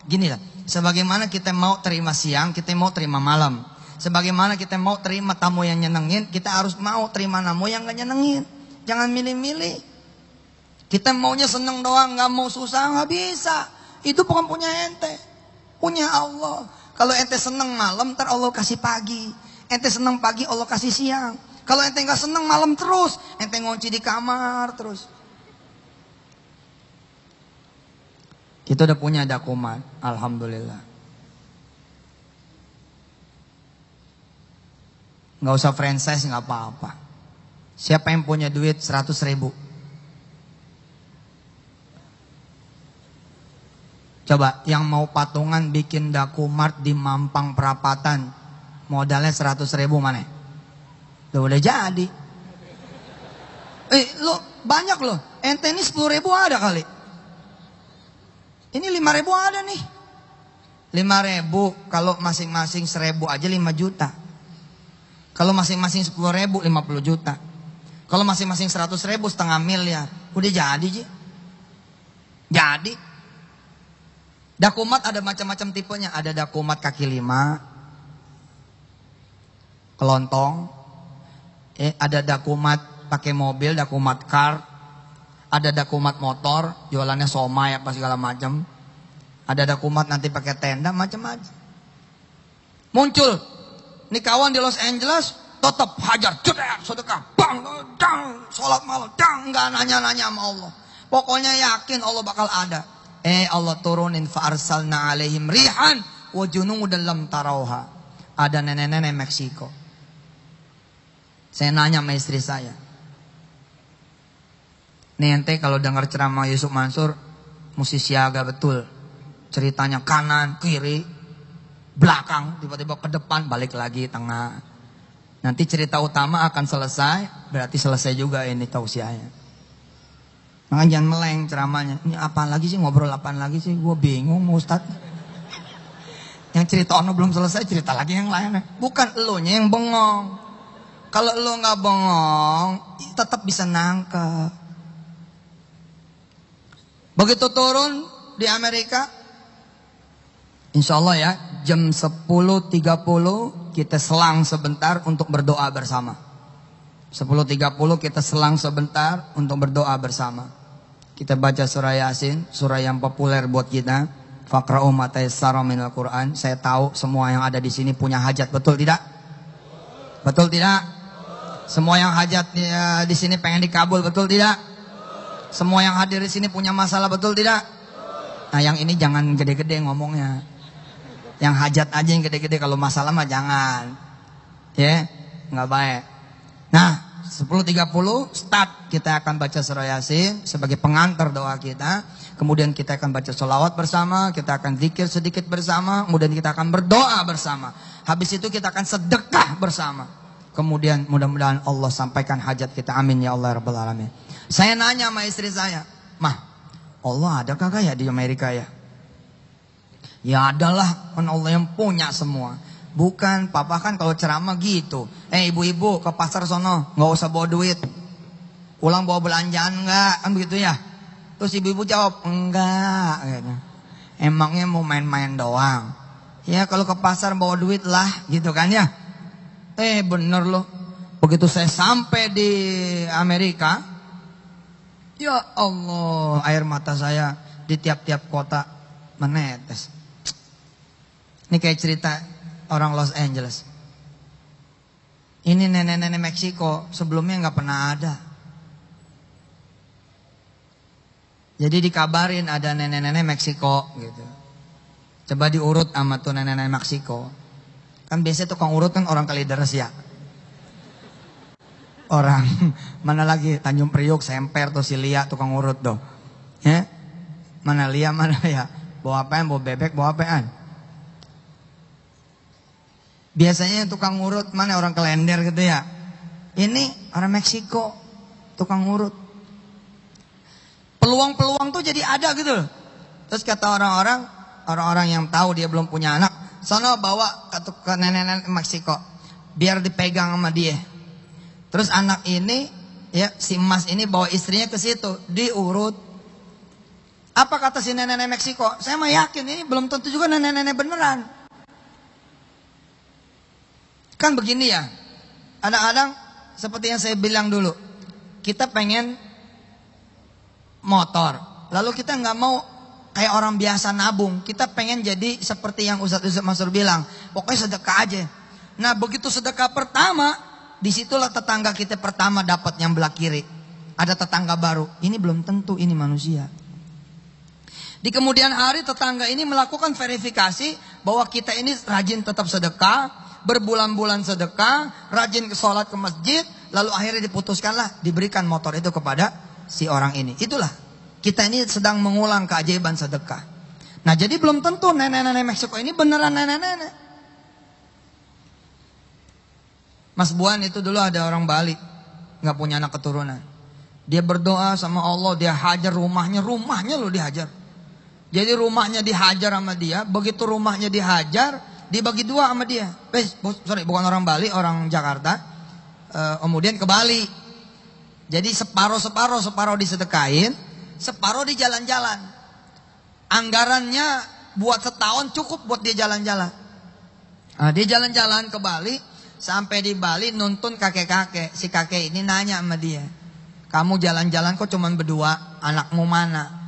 Gini lah, sebagaimana kita mau terima siang, kita mau terima malam. Sebagaimana kita mau terima tamu yang nyenengin, kita harus mau terima tamu yang gak nyenengin. Jangan milih-milih. Kita maunya seneng doang, gak mau susah, gak bisa. Itu bukan punya ente, punya Allah. Kalau ente seneng malam, ntar Allah kasih pagi. Ente seneng pagi, Allah kasih siang. Kalau ente gak seneng malam terus, ente ngunci di kamar terus. Kita udah punya Dakumart, alhamdulillah. Gak usah franchise, gak apa-apa. Siapa yang punya duit 100.000? Coba yang mau patungan bikin Dakumart di Mampang Perapatan, modalnya 100.000 mana? Udah jadi. Lo banyak loh. Ente ini 10.000 ada kali. Ini 5.000 ada nih. 5.000 kalau masing-masing 1.000 aja 5 juta. Kalau masing-masing 10.000 50 juta. Kalau masing-masing 100.000 setengah miliar. Udah jadi Ji. Jadi Dakumart ada macam-macam tipenya. Ada Dakumart kaki 5, kelontong. Ada Dakumart pakai mobil, Dakumart car. Ada Dakumart motor, jualannya somai apa segala macam. Ada Dakumart nanti pakai tenda, macam-macam. Muncul nih kawan di Los Angeles, tetap hajar, cedek, sedekah, bang, dang, sholat malam, dang, nggak nanya-nanya sama Allah. Pokoknya yakin Allah bakal ada. Allah turunin fa'arsalna alaihim rihan wa junudan lam tarauha. Ada nenek-nenek Meksiko. Saya nanya sama istri saya. Nih ente kalau dengar ceramah Yusuf Mansur mesti siaga betul. Ceritanya kanan, kiri, belakang, tiba-tiba ke depan, balik lagi tengah. Nanti cerita utama akan selesai, berarti selesai juga ini tausiahnya. Makanya jangan meleng ceramahnya. Ini apaan lagi sih, ngobrol apaan lagi sih? Gue bingung Ustaz. Yang cerita ono belum selesai, cerita lagi yang lain. Bukan elunya yang bengong. Kalau elu gak bengong, tetap bisa nangkep. Begitu turun di Amerika, insya Allah ya, jam 10.30 kita selang sebentar untuk berdoa bersama. 10.30 kita selang sebentar untuk berdoa bersama. Kita baca surah Yasin, surah yang populer buat kita. Faqra'u ma tayassara minal Qur'an. Saya tahu semua yang ada di sini punya hajat, betul tidak? Betul tidak? Semua yang hajat di sini pengen dikabul, betul tidak? Semua yang hadir di sini punya masalah, betul tidak? Nah, yang ini jangan gede-gede ngomongnya. Yang hajat aja yang gede-gede, kalau masalah mah jangan. Ya, nggak baik. Nah, 10.30 start, kita akan baca surah Yasin sebagai pengantar doa kita. Kemudian kita akan baca sholawat bersama, kita akan zikir sedikit bersama, kemudian kita akan berdoa bersama. Habis itu kita akan sedekah bersama. Kemudian mudah-mudahan Allah sampaikan hajat kita, amin ya Allah rabbal alamin. Saya nanya sama istri saya, "Mah, Allah ada kagak ya di Amerika ya?" Ya adalah, kan Allah yang punya semua. Bukan, papa kan kalau ceramah gitu. Ibu-ibu ke pasar sono, nggak usah bawa duit. Pulang bawa belanjaan enggak, kan begitu ya. Terus ibu-ibu jawab, enggak. Gitu. Emangnya mau main-main doang. Ya kalau ke pasar bawa duit lah, gitu kan ya. Bener loh. Begitu saya sampai di Amerika, ya Allah, air mata saya di tiap-tiap kota menetes. Ini kayak cerita orang Los Angeles. Ini nenek-nenek Meksiko sebelumnya nggak pernah ada. Jadi dikabarin ada nenek-nenek Meksiko gitu. Coba diurut sama tuh nenek-nenek Meksiko. Kan biasanya tukang urut kan orang Kalideres ya. Orang mana lagi Tanjung Priok, Semper tuh si Lia tukang urut tuh. Ya? Mana Lia mana ya? Bawa apaan? Bawa bebek, bawa apaan? Biasanya tukang urut mana orang Klender gitu ya. Ini orang Meksiko tukang urut. Peluang-peluang tuh jadi ada gitu loh. Terus kata orang-orang yang tahu dia belum punya anak, sono bawa ke nenek-nenek Meksiko biar dipegang sama dia. Terus anak ini ya si Mas ini bawa istrinya ke situ, diurut. Apa kata si nenek-nenek Meksiko? Saya mah yakin ini belum tentu juga nenek-nenek beneran. Kan begini ya, kadang-kadang seperti yang saya bilang dulu, kita pengen motor, lalu kita nggak mau kayak orang biasa nabung, kita pengen jadi seperti yang Ustadz Mansur bilang, pokoknya sedekah aja. Nah begitu sedekah pertama, disitulah tetangga kita pertama dapat yang belah kiri, ada tetangga baru, ini belum tentu ini manusia. Di kemudian hari tetangga ini melakukan verifikasi bahwa kita ini rajin tetap sedekah, berbulan-bulan sedekah, rajin ke sholat ke masjid, lalu akhirnya diputuskanlah diberikan motor itu kepada si orang ini. Itulah kita ini sedang mengulang keajaiban sedekah. Nah jadi belum tentu nenek-nenek Meksiko ini beneran nenek-nenek. Mas Buan itu dulu ada orang Bali, nggak punya anak keturunan. Dia berdoa sama Allah, dia hajar rumahnya loh dihajar. Jadi rumahnya dihajar sama dia, begitu rumahnya dihajar, dibagi dua sama dia. Bukan orang Bali, orang Jakarta. Kemudian ke Bali. Jadi separuh disedekain, separuh di jalan-jalan. Anggarannya buat setahun cukup buat dia jalan-jalan. Nah, dia jalan-jalan ke Bali, sampai di Bali nuntun kakek-kakek. Si kakek ini nanya sama dia, kamu jalan-jalan kok cuman berdua, anakmu mana?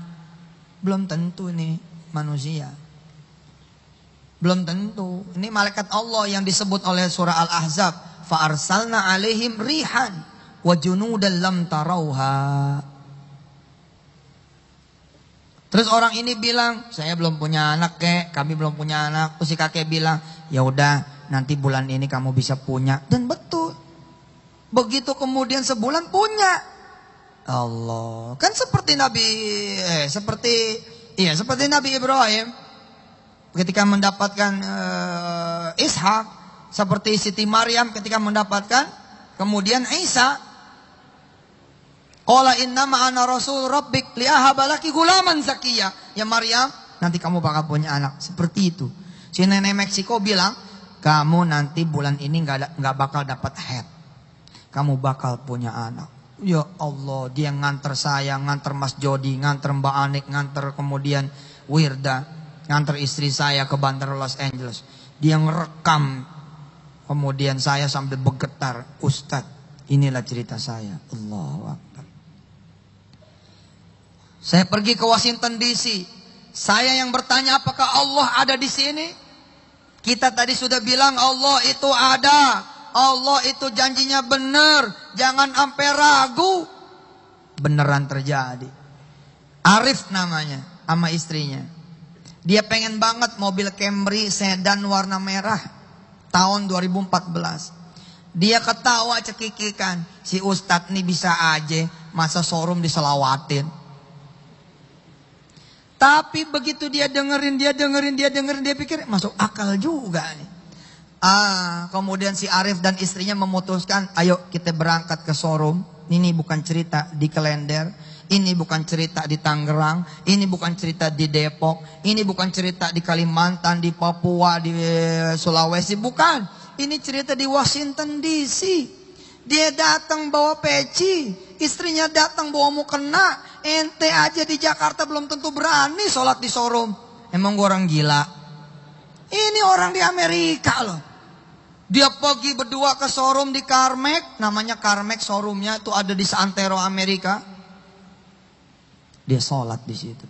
Belum tentu nih manusia. Belum tentu. Ini malaikat Allah yang disebut oleh surah Al-Ahzab. Fa'arsalna alaihim rihan wa junudan lam tarauha. Terus orang ini bilang, saya belum punya anak kek, kami belum punya anak. Terus si kakek bilang, ya udah nanti bulan ini kamu bisa punya. Dan betul. Begitu kemudian sebulan punya. Allah. Kan seperti seperti Nabi Ibrahim. Ketika mendapatkan Ishak. Seperti Siti Maryam ketika mendapatkan kemudian Isa. Qala innama ana rasul rabbik liahabalaki gulaman zakiyya. Ya Maryam, nanti kamu bakal punya anak. Seperti itu. Si nenek Meksiko bilang, kamu nanti bulan ini nggak bakal dapat head. Kamu bakal punya anak. Ya Allah, dia nganter saya, nganter Mas Jody, nganter Mbak Anik, nganter kemudian Wirda, nganter istri saya ke Bandar Los Angeles. Dia ngerekam, kemudian saya sambil bergetar, Ustadz, inilah cerita saya. Allahu Akbar. Saya pergi ke Washington DC. Saya yang bertanya apakah Allah ada di sini? Kita tadi sudah bilang Allah itu ada. Allah itu janjinya benar. Jangan sampai ragu. Beneran terjadi. Arif namanya sama istrinya. Dia pengen banget mobil Camry sedan warna merah. Tahun 2014. Dia ketawa cekikikan. Si Ustadz nih bisa aja masa showroom diselawatin. Tapi begitu dia dengerin, dia pikir masuk akal juga nih. Kemudian si Arif dan istrinya memutuskan, ayo kita berangkat ke showroom. Ini bukan cerita di Klender, ini bukan cerita di Tangerang, ini bukan cerita di Depok, ini bukan cerita di Kalimantan, di Papua, di Sulawesi, bukan. Ini cerita di Washington DC. Dia datang bawa peci, istrinya datang bawa mukena. Ente aja di Jakarta belum tentu berani sholat di showroom. Emang gua orang gila? Ini orang di Amerika loh. Dia pergi berdua ke showroom di Carmack. Namanya Carmack showroomnya itu ada di Santero Amerika. Dia sholat di situ.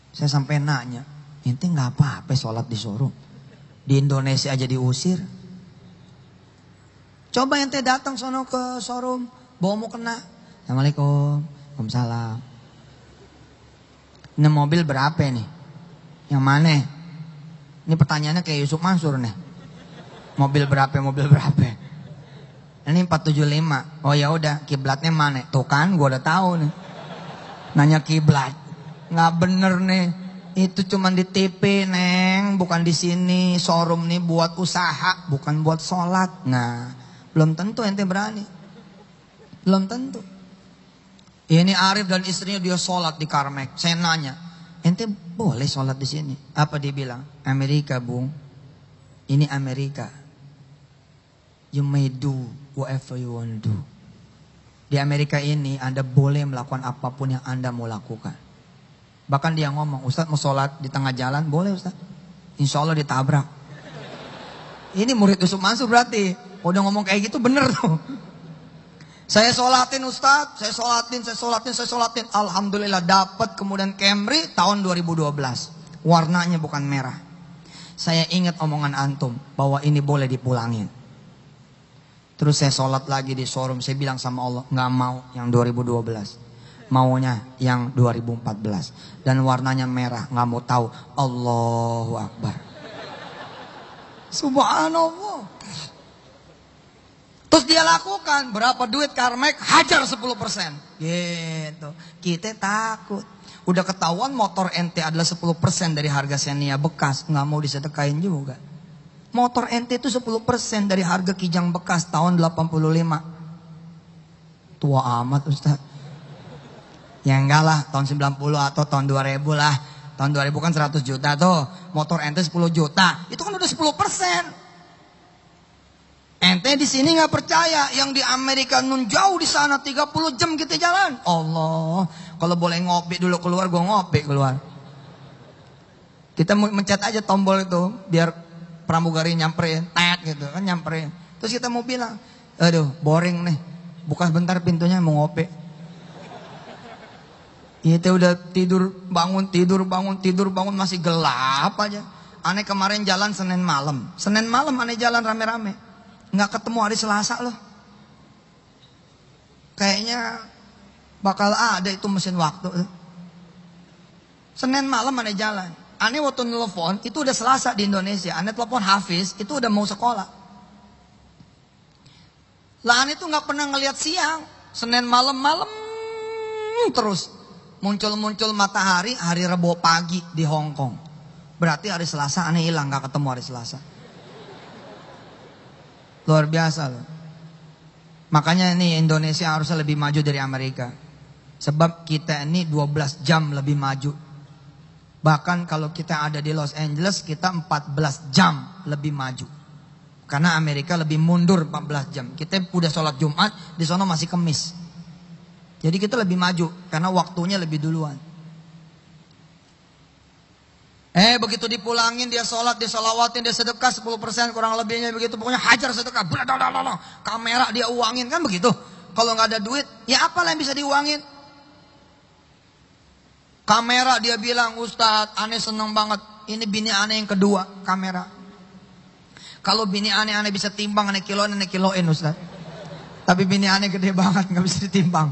Saya sampai nanya, ente nggak apa-apa sholat di showroom? Di Indonesia aja diusir. Coba ente datang sono ke showroom, bawa mukena. Assalamualaikum. Waalaikumsalam. Ini mobil berapa nih? Yang mana? Ini pertanyaannya kayak Yusuf Mansur nih. Mobil berapa? Ini 475. Oh ya udah, kiblatnya mana? Tuh kan, gua udah tahu nih. Nanya kiblat, nggak bener nih. Itu cuma di TV neng, bukan di sini. Showroom nih buat usaha, bukan buat sholat. Nah, belum tentu ente berani. Belum tentu. Ini Arif dan istrinya dia sholat di Carmack. Saya nanya, ente boleh sholat di sini? Apa dia bilang? Amerika bung, ini Amerika. You may do whatever you want to do. Di Amerika ini Anda boleh melakukan apapun yang Anda mau lakukan. Bahkan dia ngomong, Ustadz mau sholat di tengah jalan, boleh Ustadz. Insya Allah ditabrak. Ini murid Yusuf Mansur berarti. Udah ngomong kayak gitu bener tuh. Saya sholatin Ustadz, saya sholatin. Alhamdulillah dapat kemudian Camry tahun 2012. Warnanya bukan merah. Saya ingat omongan antum bahwa ini boleh dipulangin. Terus saya sholat lagi di showroom. Saya bilang sama Allah, nggak mau yang 2012. Maunya yang 2014. Dan warnanya merah, nggak mau tahu. Allahu Akbar. Subhanallah. Terus dia lakukan, berapa duit Carmax, hajar 10%. Gitu. Kita takut. Udah ketahuan motor ente adalah 10% dari harga Xenia bekas, nggak mau disedekain juga. Motor ente itu 10% dari harga Kijang bekas tahun 85. Tua amat Ustaz. Ya enggak lah, tahun 90 atau tahun 2000 lah. Tahun 2000 kan 100 juta tuh. Motor ente 10 juta. Itu kan udah 10%. Ente di sini nggak percaya, yang di Amerika nun jauh di sana 30 jam kita jalan. Allah, kalau boleh ngopi dulu keluar, gue ngopi keluar. Kita mencet aja tombol itu, biar pramugari nyamperin, tet gitu kan nyamperin. Terus kita mau bilang, aduh boring nih, buka sebentar pintunya mau ngopi. Kita udah tidur bangun masih gelap aja. Aneh kemarin jalan Senin malam aneh jalan rame-rame. Nggak ketemu hari Selasa loh. Kayaknya bakal ada itu mesin waktu. Senin malam aneh jalan. Aneh waktu nelfon itu udah Selasa di Indonesia. Aneh telepon Hafiz itu udah mau sekolah. Lah aneh tuh nggak pernah ngelihat siang. Senin malam terus muncul matahari hari Rabu pagi di Hong Kong. Berarti hari Selasa aneh hilang, nggak ketemu hari Selasa. Luar biasa loh. Makanya ini Indonesia harusnya lebih maju dari Amerika. Sebab kita ini 12 jam lebih maju. Bahkan kalau kita ada di Los Angeles, kita 14 jam lebih maju. Karena Amerika lebih mundur 14 jam. Kita udah sholat Jumat, di sana masih Kemis. Jadi kita lebih maju, karena waktunya lebih duluan. Begitu dipulangin, dia sholat, dia sholawatin, dia sedekah 10% kurang lebihnya begitu. Pokoknya hajar sedekah, kamera dia uangin, kan begitu. Kalau nggak ada duit, ya apalah yang bisa diuangin. Kamera dia bilang, Ustadz, aneh seneng banget. Ini bini aneh yang kedua, kamera. Kalau bini aneh bisa timbang, aneh kiloin Ustadz. Tapi bini aneh gede banget, nggak bisa ditimbang.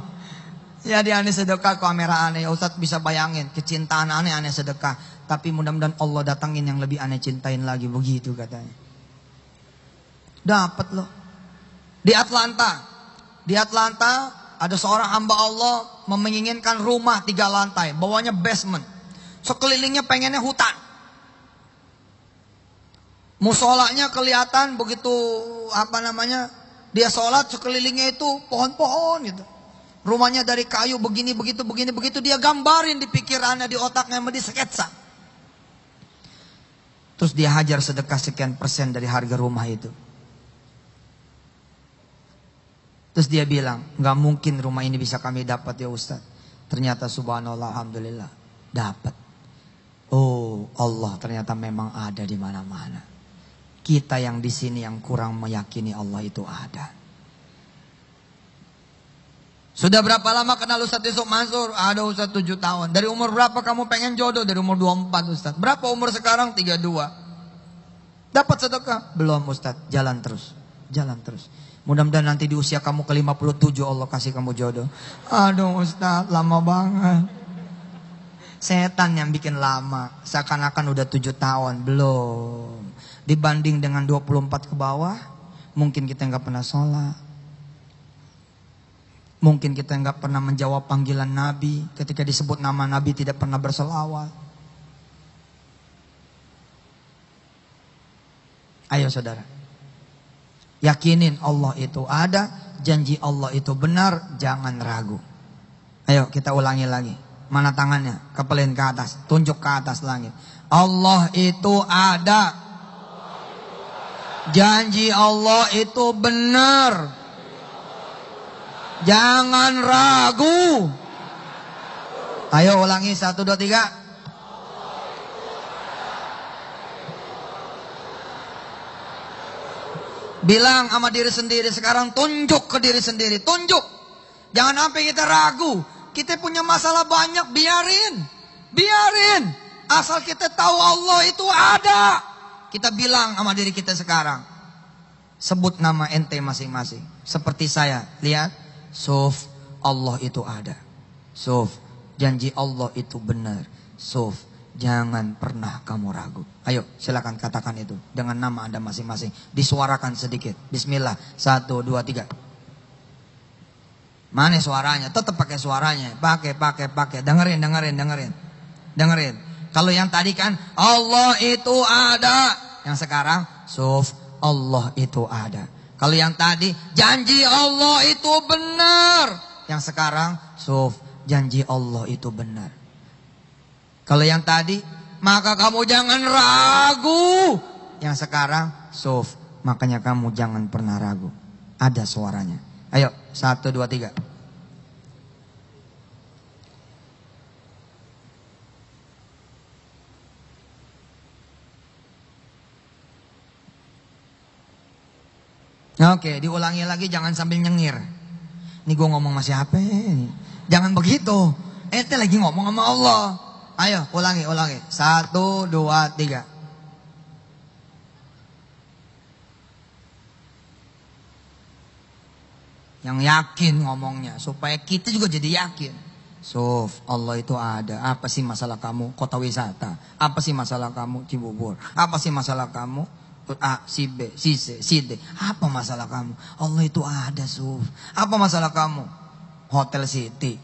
Ya dia aneh sedekah, kamera aneh. Ustadz bisa bayangin, kecintaan aneh sedekah. Tapi mudah-mudahan Allah datangin yang lebih aneh cintain lagi. Begitu katanya. Dapat loh. Di Atlanta ada seorang hamba Allah menginginkan rumah 3 lantai. Bawahnya basement. Sekelilingnya pengennya hutan. Musolanya kelihatan begitu dia sholat sekelilingnya itu pohon-pohon gitu. Rumahnya dari kayu begini begitu dia gambarin di pikirannya, di otaknya, di sketsa. Terus dia hajar sedekah sekian persen dari harga rumah itu. Terus dia bilang, nggak mungkin rumah ini bisa kami dapat ya Ustaz. Ternyata subhanallah, alhamdulillah, dapat. Oh Allah ternyata memang ada di mana-mana. Kita yang di sini yang kurang meyakini Allah itu ada. Sudah berapa lama kenal Ustaz Yusuf Mansur? Ada Ustaz 7 tahun. Dari umur berapa kamu pengen jodoh? Dari umur 24 Ustaz. Berapa umur sekarang? 32. Dapat sedekah? Belum Ustaz. Jalan terus. Mudah-mudahan nanti di usia kamu ke 57 Allah kasih kamu jodoh. Aduh Ustaz, lama banget. Setan yang bikin lama. Seakan-akan udah 7 tahun. Belum. Dibanding dengan 24 ke bawah, mungkin kita nggak pernah sholat. Mungkin kita nggak pernah menjawab panggilan Nabi. Ketika disebut nama Nabi tidak pernah berselawat. Ayo saudara. Yakinin Allah itu ada. Janji Allah itu benar. Jangan ragu. Ayo kita ulangi lagi. Mana tangannya? Kepelin ke atas. Tunjuk ke atas langit. Allah itu ada. Janji Allah itu benar. Jangan ragu. Ayo ulangi 1, 2, 3. Bilang sama diri sendiri sekarang, tunjuk ke diri sendiri, tunjuk. Jangan sampai kita ragu. Kita punya masalah banyak, biarin. Asal kita tahu Allah itu ada. Kita bilang sama diri kita sekarang. Sebut nama ente masing-masing. Seperti saya, lihat. Suf, Allah itu ada. Suf, janji Allah itu benar. Suf, jangan pernah kamu ragu. Ayo silakan katakan itu dengan nama Anda masing-masing. Disuarakan sedikit. Bismillah. 1, 2, 3. Mana suaranya? Tetap pakai suaranya. Pakai. Dengerin. Kalau yang tadi kan Allah itu ada. Yang sekarang Suf, Allah itu ada. Kalau yang tadi janji Allah itu benar. Yang sekarang Suf, janji Allah itu benar. Kalau yang tadi maka kamu jangan ragu. Yang sekarang Suf, makanya kamu jangan pernah ragu. Ada suaranya. Ayo 1, 2, 3. Oke, diulangi lagi, jangan sambil nyengir. Ini gue ngomong sama siapa ini? Jangan begitu. Ente lagi ngomong sama Allah. Ayo, ulangi. 1, 2, 3. Yang yakin ngomongnya, supaya kita juga jadi yakin. Suf, Allah itu ada. Apa sih masalah kamu? Kota wisata. Apa sih masalah kamu? Cibubur. Apa sih masalah kamu? A, si B, si C, si D. Apa masalah kamu? Allah itu ada, Suf. Apa masalah kamu? Hotel City,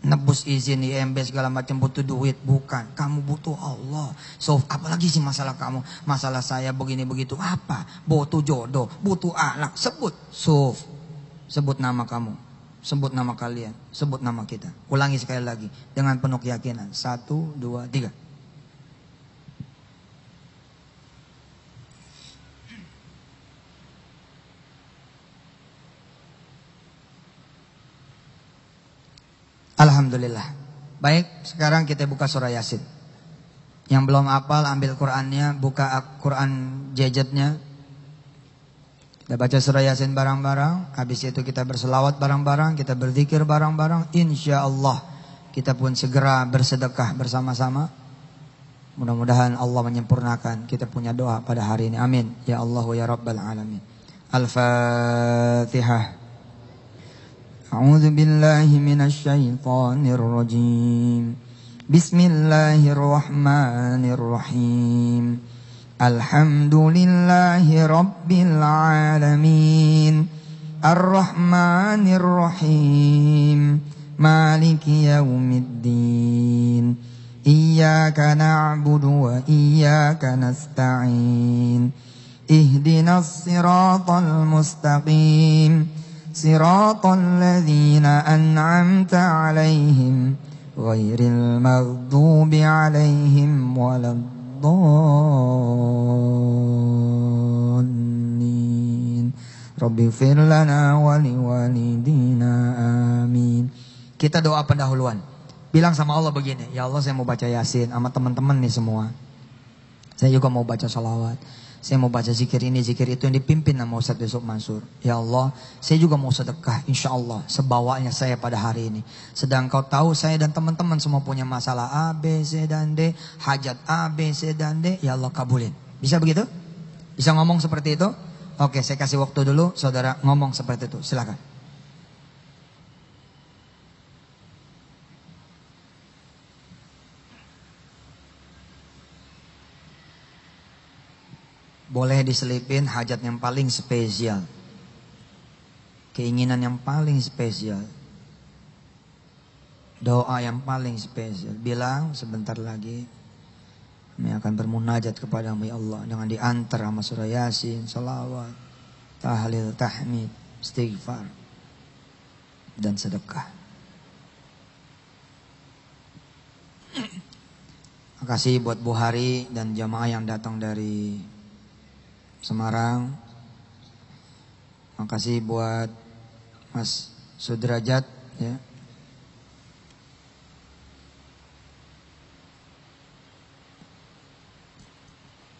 nebus izin IMB segala macam, butuh duit. Bukan, kamu butuh Allah, Suf. Apalagi sih masalah kamu? Masalah saya begini begitu. Apa? Butuh jodoh, butuh anak. Sebut, Suf. Sebut nama kamu, sebut nama kalian, sebut nama kita. Ulangi sekali lagi dengan penuh keyakinan. 1, 2, 3. Alhamdulillah. Baik, sekarang kita buka surah Yasin. Yang belum hafal ambil Qur'annya, buka Qur'an gadgetnya. Kita baca surah Yasin bareng-bareng. Habis itu kita berselawat bareng-bareng, kita berzikir bareng-bareng. Insya Allah kita pun segera bersedekah bersama-sama. Mudah-mudahan Allah menyempurnakan kita punya doa pada hari ini. Amin. Ya Allah ya Rabbal Alamin. Al-Fatihah. A'udzu billahi minasy syaithanir rajim. Bismillahirrahmanirrahim. Alhamdulillahi rabbil alamin. Ar-Rahmanir Rahim. Maliki yaumiddin. Iyyaka na'budu wa iyyaka nasta'in. Ihdinas siratal mustaqim. صراط الذين أنعمت عليهم غير المغضوب عليهم ولا الضالين رب اغفر لنا ولوالدينا آمين. Kita doa pendahuluan. Bilang sama Allah begini, ya Allah saya mau baca Yasin sama teman-teman nih semua. Saya juga mau baca salawat. Saya mau baca zikir ini, zikir itu yang dipimpin sama Ustaz Yusuf Mansur. Ya Allah, saya juga mau sedekah, insya Allah, sebawanya saya pada hari ini. Sedang kau tahu saya dan teman-teman semua punya masalah A, B, C, dan D. Hajat A, B, C, dan D. Ya Allah kabulin. Bisa begitu? Bisa ngomong seperti itu? Oke, saya kasih waktu dulu, saudara ngomong seperti itu. Silakan. Boleh diselipin hajat yang paling spesial, keinginan yang paling spesial, doa yang paling spesial. Bilang sebentar lagi kami akan bermunajat kepadamu ya Allah, dengan diantar sama surah Yasin, salawat, tahlil, tahmid, istighfar, dan sedekah. Makasih buat Bu Hari dan jamaah yang datang dari Semarang. Makasih buat Mas Sudrajat ya.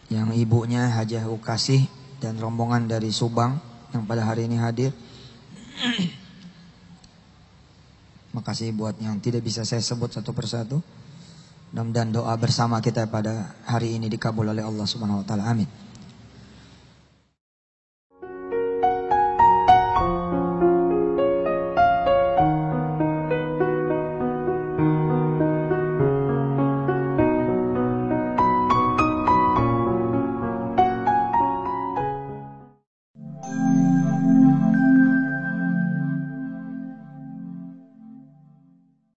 Yang ibunya Hajah Ukasih dan rombongan dari Subang yang pada hari ini hadir. Makasih buat yang tidak bisa saya sebut satu persatu. Mudah-mudahan doa bersama kita pada hari ini dikabul oleh Allah Subhanahu wa taala. Amin.